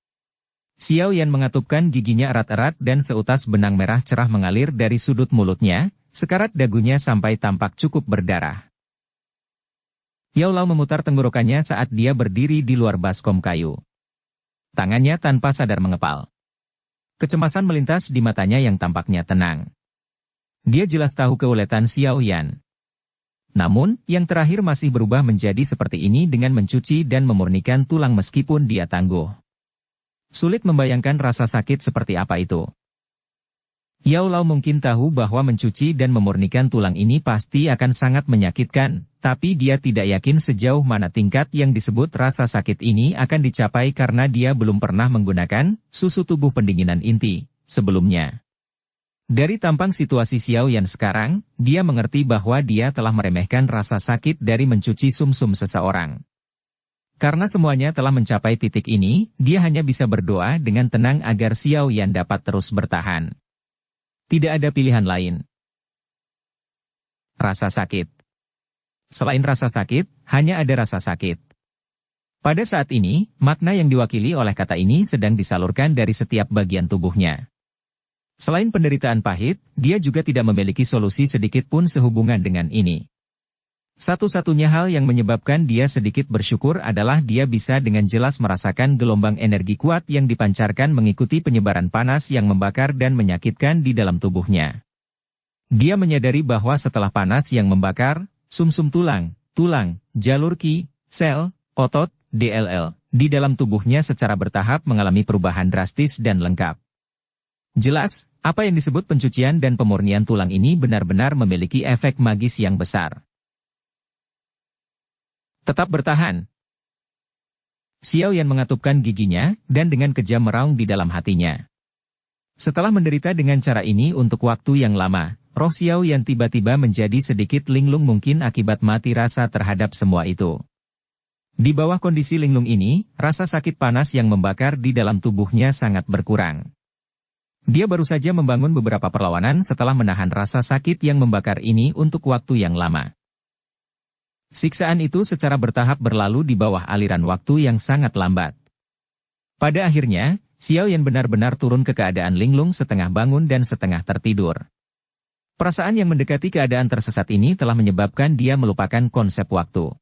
Xiao Yan mengatupkan giginya erat-erat dan seutas benang merah cerah mengalir dari sudut mulutnya, sekarat dagunya sampai tampak cukup berdarah. Yao Lao memutar tenggorokannya saat dia berdiri di luar baskom kayu. Tangannya tanpa sadar mengepal. Kecemasan melintas di matanya yang tampaknya tenang. Dia jelas tahu keuletan Xiao Yan. Namun, yang terakhir masih berubah menjadi seperti ini dengan mencuci dan memurnikan tulang meskipun dia tangguh. Sulit membayangkan rasa sakit seperti apa itu. Yao Lao mungkin tahu bahwa mencuci dan memurnikan tulang ini pasti akan sangat menyakitkan, tapi dia tidak yakin sejauh mana tingkat yang disebut rasa sakit ini akan dicapai karena dia belum pernah menggunakan susu tubuh pendinginan inti sebelumnya. Dari tampang situasi Xiao Yan sekarang, dia mengerti bahwa dia telah meremehkan rasa sakit dari mencuci sumsum seseorang. Karena semuanya telah mencapai titik ini, dia hanya bisa berdoa dengan tenang agar Xiao Yan dapat terus bertahan. Tidak ada pilihan lain. Rasa sakit. Selain rasa sakit, hanya ada rasa sakit. Pada saat ini, makna yang diwakili oleh kata ini sedang disalurkan dari setiap bagian tubuhnya. Selain penderitaan pahit, dia juga tidak memiliki solusi sedikit pun sehubungan dengan ini. Satu-satunya hal yang menyebabkan dia sedikit bersyukur adalah dia bisa dengan jelas merasakan gelombang energi kuat yang dipancarkan mengikuti penyebaran panas yang membakar dan menyakitkan di dalam tubuhnya. Dia menyadari bahwa setelah panas yang membakar, sumsum tulang, jalur qi, sel, otot, DLL, di dalam tubuhnya secara bertahap mengalami perubahan drastis dan lengkap. Jelas, apa yang disebut pencucian dan pemurnian tulang ini benar-benar memiliki efek magis yang besar. Tetap bertahan. Xiao Yan mengatupkan giginya, dan dengan kejam meraung di dalam hatinya. Setelah menderita dengan cara ini untuk waktu yang lama, roh Xiao Yan tiba-tiba menjadi sedikit linglung mungkin akibat mati rasa terhadap semua itu. Di bawah kondisi linglung ini, rasa sakit panas yang membakar di dalam tubuhnya sangat berkurang. Dia baru saja membangun beberapa perlawanan setelah menahan rasa sakit yang membakar ini untuk waktu yang lama. Siksaan itu secara bertahap berlalu di bawah aliran waktu yang sangat lambat. Pada akhirnya, Xiao Yan benar-benar turun ke keadaan linglung setengah bangun dan setengah tertidur. Perasaan yang mendekati keadaan tersesat ini telah menyebabkan dia melupakan konsep waktu.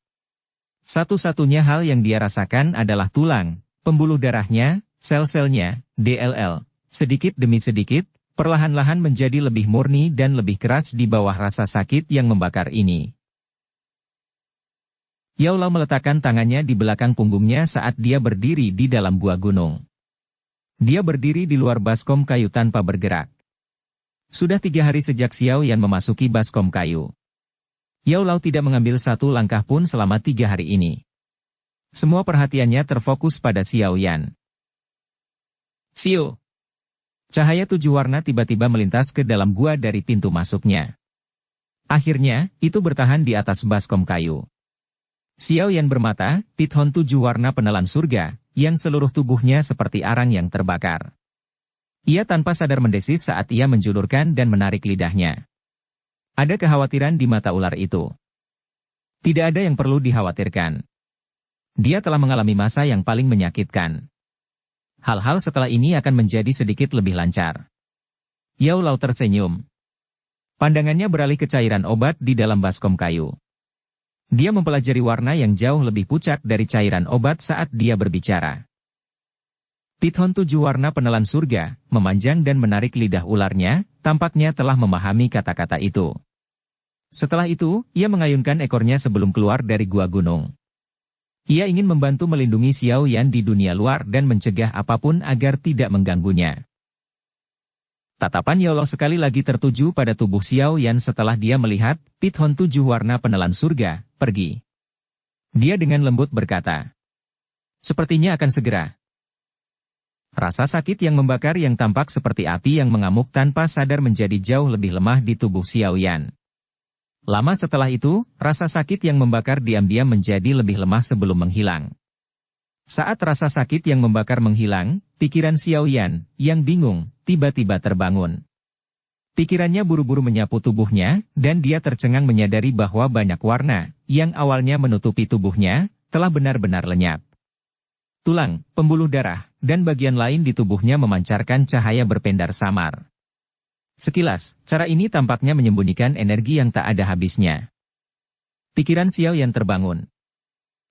Satu-satunya hal yang dia rasakan adalah tulang, pembuluh darahnya, sel-selnya, DLL. Sedikit demi sedikit, perlahan-lahan menjadi lebih murni dan lebih keras di bawah rasa sakit yang membakar ini. Yao Lao meletakkan tangannya di belakang punggungnya saat dia berdiri di dalam gua gunung. Dia berdiri di luar baskom kayu tanpa bergerak. Sudah 3 hari sejak Xiao Yan memasuki baskom kayu. Yao Lao tidak mengambil satu langkah pun selama 3 hari ini. Semua perhatiannya terfokus pada Xiao Yan. Xiao. Cahaya 7 warna tiba-tiba melintas ke dalam gua dari pintu masuknya. Akhirnya, itu bertahan di atas baskom kayu. Xiao Yan bermata, pithon 7 warna penelan surga, yang seluruh tubuhnya seperti arang yang terbakar. Ia tanpa sadar mendesis saat ia menjulurkan dan menarik lidahnya. Ada kekhawatiran di mata ular itu. Tidak ada yang perlu dikhawatirkan. Dia telah mengalami masa yang paling menyakitkan. Hal-hal setelah ini akan menjadi sedikit lebih lancar. Yao Lao tersenyum. Pandangannya beralih ke cairan obat di dalam baskom kayu. Dia mempelajari warna yang jauh lebih pucat dari cairan obat saat dia berbicara. Pithon 7 warna penelan surga, memanjang dan menarik lidah ularnya, tampaknya telah memahami kata-kata itu. Setelah itu, ia mengayunkan ekornya sebelum keluar dari gua gunung. Ia ingin membantu melindungi Xiao Yan di dunia luar dan mencegah apapun agar tidak mengganggunya. Tatapan Yao Lao sekali lagi tertuju pada tubuh Xiao Yan setelah dia melihat pithon 7 warna penelan surga pergi. Dia dengan lembut berkata, "Sepertinya akan segera." Rasa sakit yang membakar yang tampak seperti api yang mengamuk tanpa sadar menjadi jauh lebih lemah di tubuh Xiao Yan. Lama setelah itu, rasa sakit yang membakar diam-diam menjadi lebih lemah sebelum menghilang. Saat rasa sakit yang membakar menghilang, pikiran Xiao Yan, yang bingung, tiba-tiba terbangun. Pikirannya buru-buru menyapu tubuhnya, dan dia tercengang menyadari bahwa banyak warna, yang awalnya menutupi tubuhnya, telah benar-benar lenyap. Tulang, pembuluh darah, dan bagian lain di tubuhnya memancarkan cahaya berpendar samar. Sekilas, cara ini tampaknya menyembunyikan energi yang tak ada habisnya. Pikiran Xiao Yan terbangun.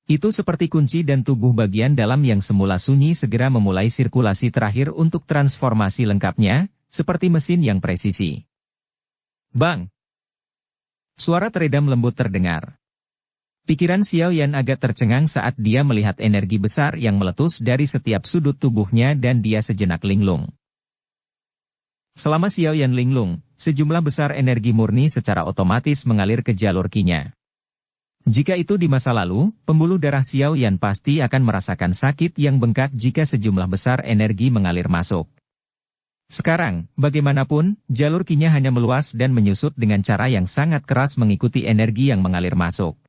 Itu seperti kunci dan tubuh bagian dalam yang semula sunyi segera memulai sirkulasi terakhir untuk transformasi lengkapnya, seperti mesin yang presisi. Bang! Suara teredam lembut terdengar. Pikiran Xiao Yan agak tercengang saat dia melihat energi besar yang meletus dari setiap sudut tubuhnya dan dia sejenak linglung. Selama Xiao Yan linglung, sejumlah besar energi murni secara otomatis mengalir ke jalur qi-nya. Jika itu di masa lalu, pembuluh darah Xiao Yan pasti akan merasakan sakit yang bengkak jika sejumlah besar energi mengalir masuk. Sekarang, bagaimanapun, jalur qi-nya hanya meluas dan menyusut dengan cara yang sangat keras mengikuti energi yang mengalir masuk.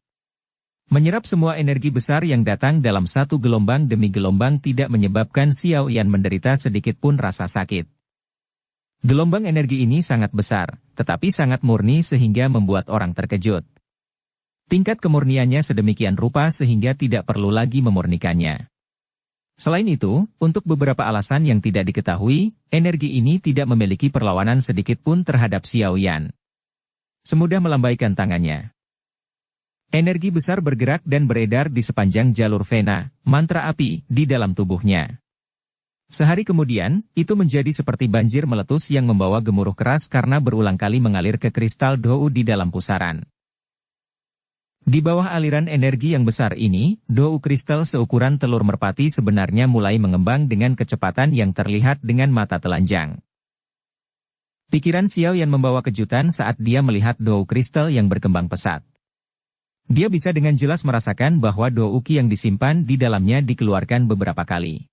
Menyerap semua energi besar yang datang dalam satu gelombang demi gelombang tidak menyebabkan Xiao Yan menderita sedikit pun rasa sakit. Gelombang energi ini sangat besar, tetapi sangat murni sehingga membuat orang terkejut. Tingkat kemurniannya sedemikian rupa sehingga tidak perlu lagi memurnikannya. Selain itu, untuk beberapa alasan yang tidak diketahui, energi ini tidak memiliki perlawanan sedikit pun terhadap Xiao Yan. Semudah melambaikan tangannya. Energi besar bergerak dan beredar di sepanjang jalur vena, mantra api, di dalam tubuhnya. Sehari kemudian, itu menjadi seperti banjir meletus yang membawa gemuruh keras karena berulang kali mengalir ke kristal Dou di dalam pusaran. Di bawah aliran energi yang besar ini, Dou kristal seukuran telur merpati sebenarnya mulai mengembang dengan kecepatan yang terlihat dengan mata telanjang. Pikiran Xiao Yan membawa kejutan saat dia melihat Dou kristal yang berkembang pesat. Dia bisa dengan jelas merasakan bahwa Dou qi yang disimpan di dalamnya dikeluarkan beberapa kali.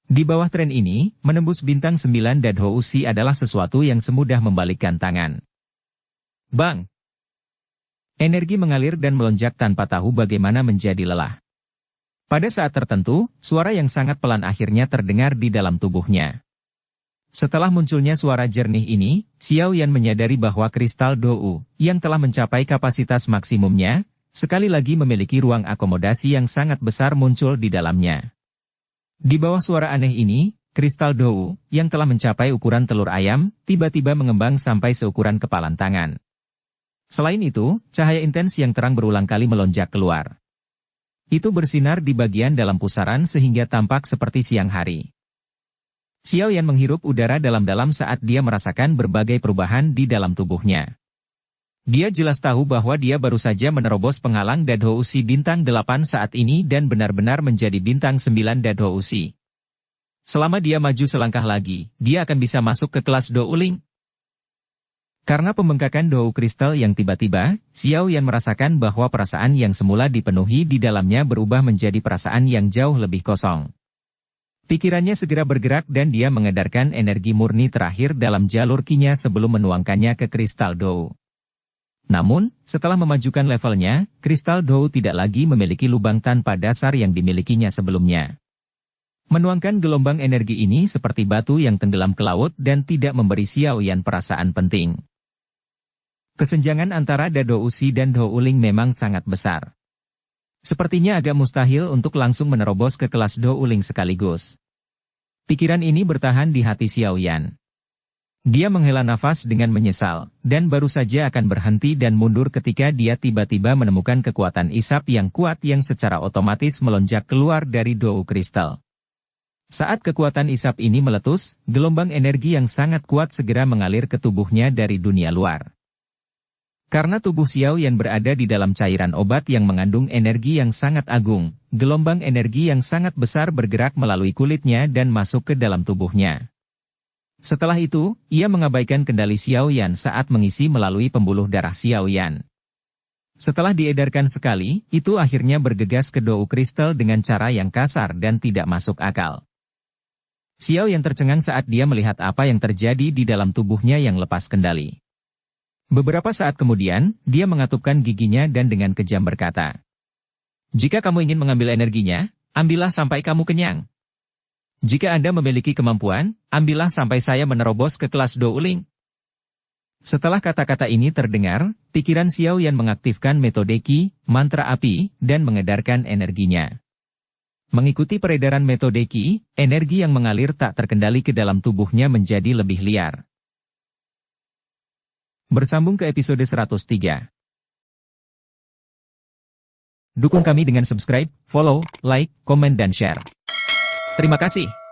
Di bawah tren ini, menembus bintang 9 dan Dou qi adalah sesuatu yang semudah membalikkan tangan. Bang! Energi mengalir dan melonjak tanpa tahu bagaimana menjadi lelah. Pada saat tertentu, suara yang sangat pelan akhirnya terdengar di dalam tubuhnya. Setelah munculnya suara jernih ini, Xiao Yan menyadari bahwa kristal Dou, yang telah mencapai kapasitas maksimumnya, sekali lagi memiliki ruang akomodasi yang sangat besar muncul di dalamnya. Di bawah suara aneh ini, kristal Dou, yang telah mencapai ukuran telur ayam, tiba-tiba mengembang sampai seukuran kepalan tangan. Selain itu, cahaya intens yang terang berulang kali melonjak keluar. Itu bersinar di bagian dalam pusaran sehingga tampak seperti siang hari. Xiao Yan menghirup udara dalam-dalam saat dia merasakan berbagai perubahan di dalam tubuhnya. Dia jelas tahu bahwa dia baru saja menerobos penghalang Dadhousi bintang 8 saat ini dan benar-benar menjadi bintang 9 Dadhousi. Selama dia maju selangkah lagi, dia akan bisa masuk ke kelas Douling. Karena pembengkakan Dou kristal yang tiba-tiba, Xiao Yan merasakan bahwa perasaan yang semula dipenuhi di dalamnya berubah menjadi perasaan yang jauh lebih kosong. Pikirannya segera bergerak dan dia mengedarkan energi murni terakhir dalam jalur Qi-nya sebelum menuangkannya ke kristal Dou. Namun, setelah memajukan levelnya, kristal Dou tidak lagi memiliki lubang tanpa dasar yang dimilikinya sebelumnya. Menuangkan gelombang energi ini seperti batu yang tenggelam ke laut dan tidak memberi Xiao Yan perasaan penting. Kesenjangan antara Dadhousi dan Douling memang sangat besar. Sepertinya agak mustahil untuk langsung menerobos ke kelas Douling sekaligus. Pikiran ini bertahan di hati Xiao Yan. Dia menghela nafas dengan menyesal, dan baru saja akan berhenti dan mundur ketika dia tiba-tiba menemukan kekuatan isap yang kuat yang secara otomatis melonjak keluar dari Dou kristal. Saat kekuatan isap ini meletus, gelombang energi yang sangat kuat segera mengalir ke tubuhnya dari dunia luar. Karena tubuh Xiao Yan berada di dalam cairan obat yang mengandung energi yang sangat agung, gelombang energi yang sangat besar bergerak melalui kulitnya dan masuk ke dalam tubuhnya. Setelah itu, ia mengabaikan kendali Xiao Yan saat mengisi melalui pembuluh darah Xiao Yan. Setelah diedarkan sekali, itu akhirnya bergegas ke Dou kristal dengan cara yang kasar dan tidak masuk akal. Xiao Yan tercengang saat dia melihat apa yang terjadi di dalam tubuhnya yang lepas kendali. Beberapa saat kemudian, dia mengatupkan giginya dan dengan kejam berkata, "Jika kamu ingin mengambil energinya, ambillah sampai kamu kenyang. Jika Anda memiliki kemampuan, ambillah sampai saya menerobos ke kelas Douling." Setelah kata-kata ini terdengar, pikiran Xiao Yan mengaktifkan metode Qi, mantra api, dan mengedarkan energinya. Mengikuti peredaran metode Qi, energi yang mengalir tak terkendali ke dalam tubuhnya menjadi lebih liar. Bersambung ke episode 103. Dukung kami dengan subscribe, follow, like, komen dan share. Terima kasih.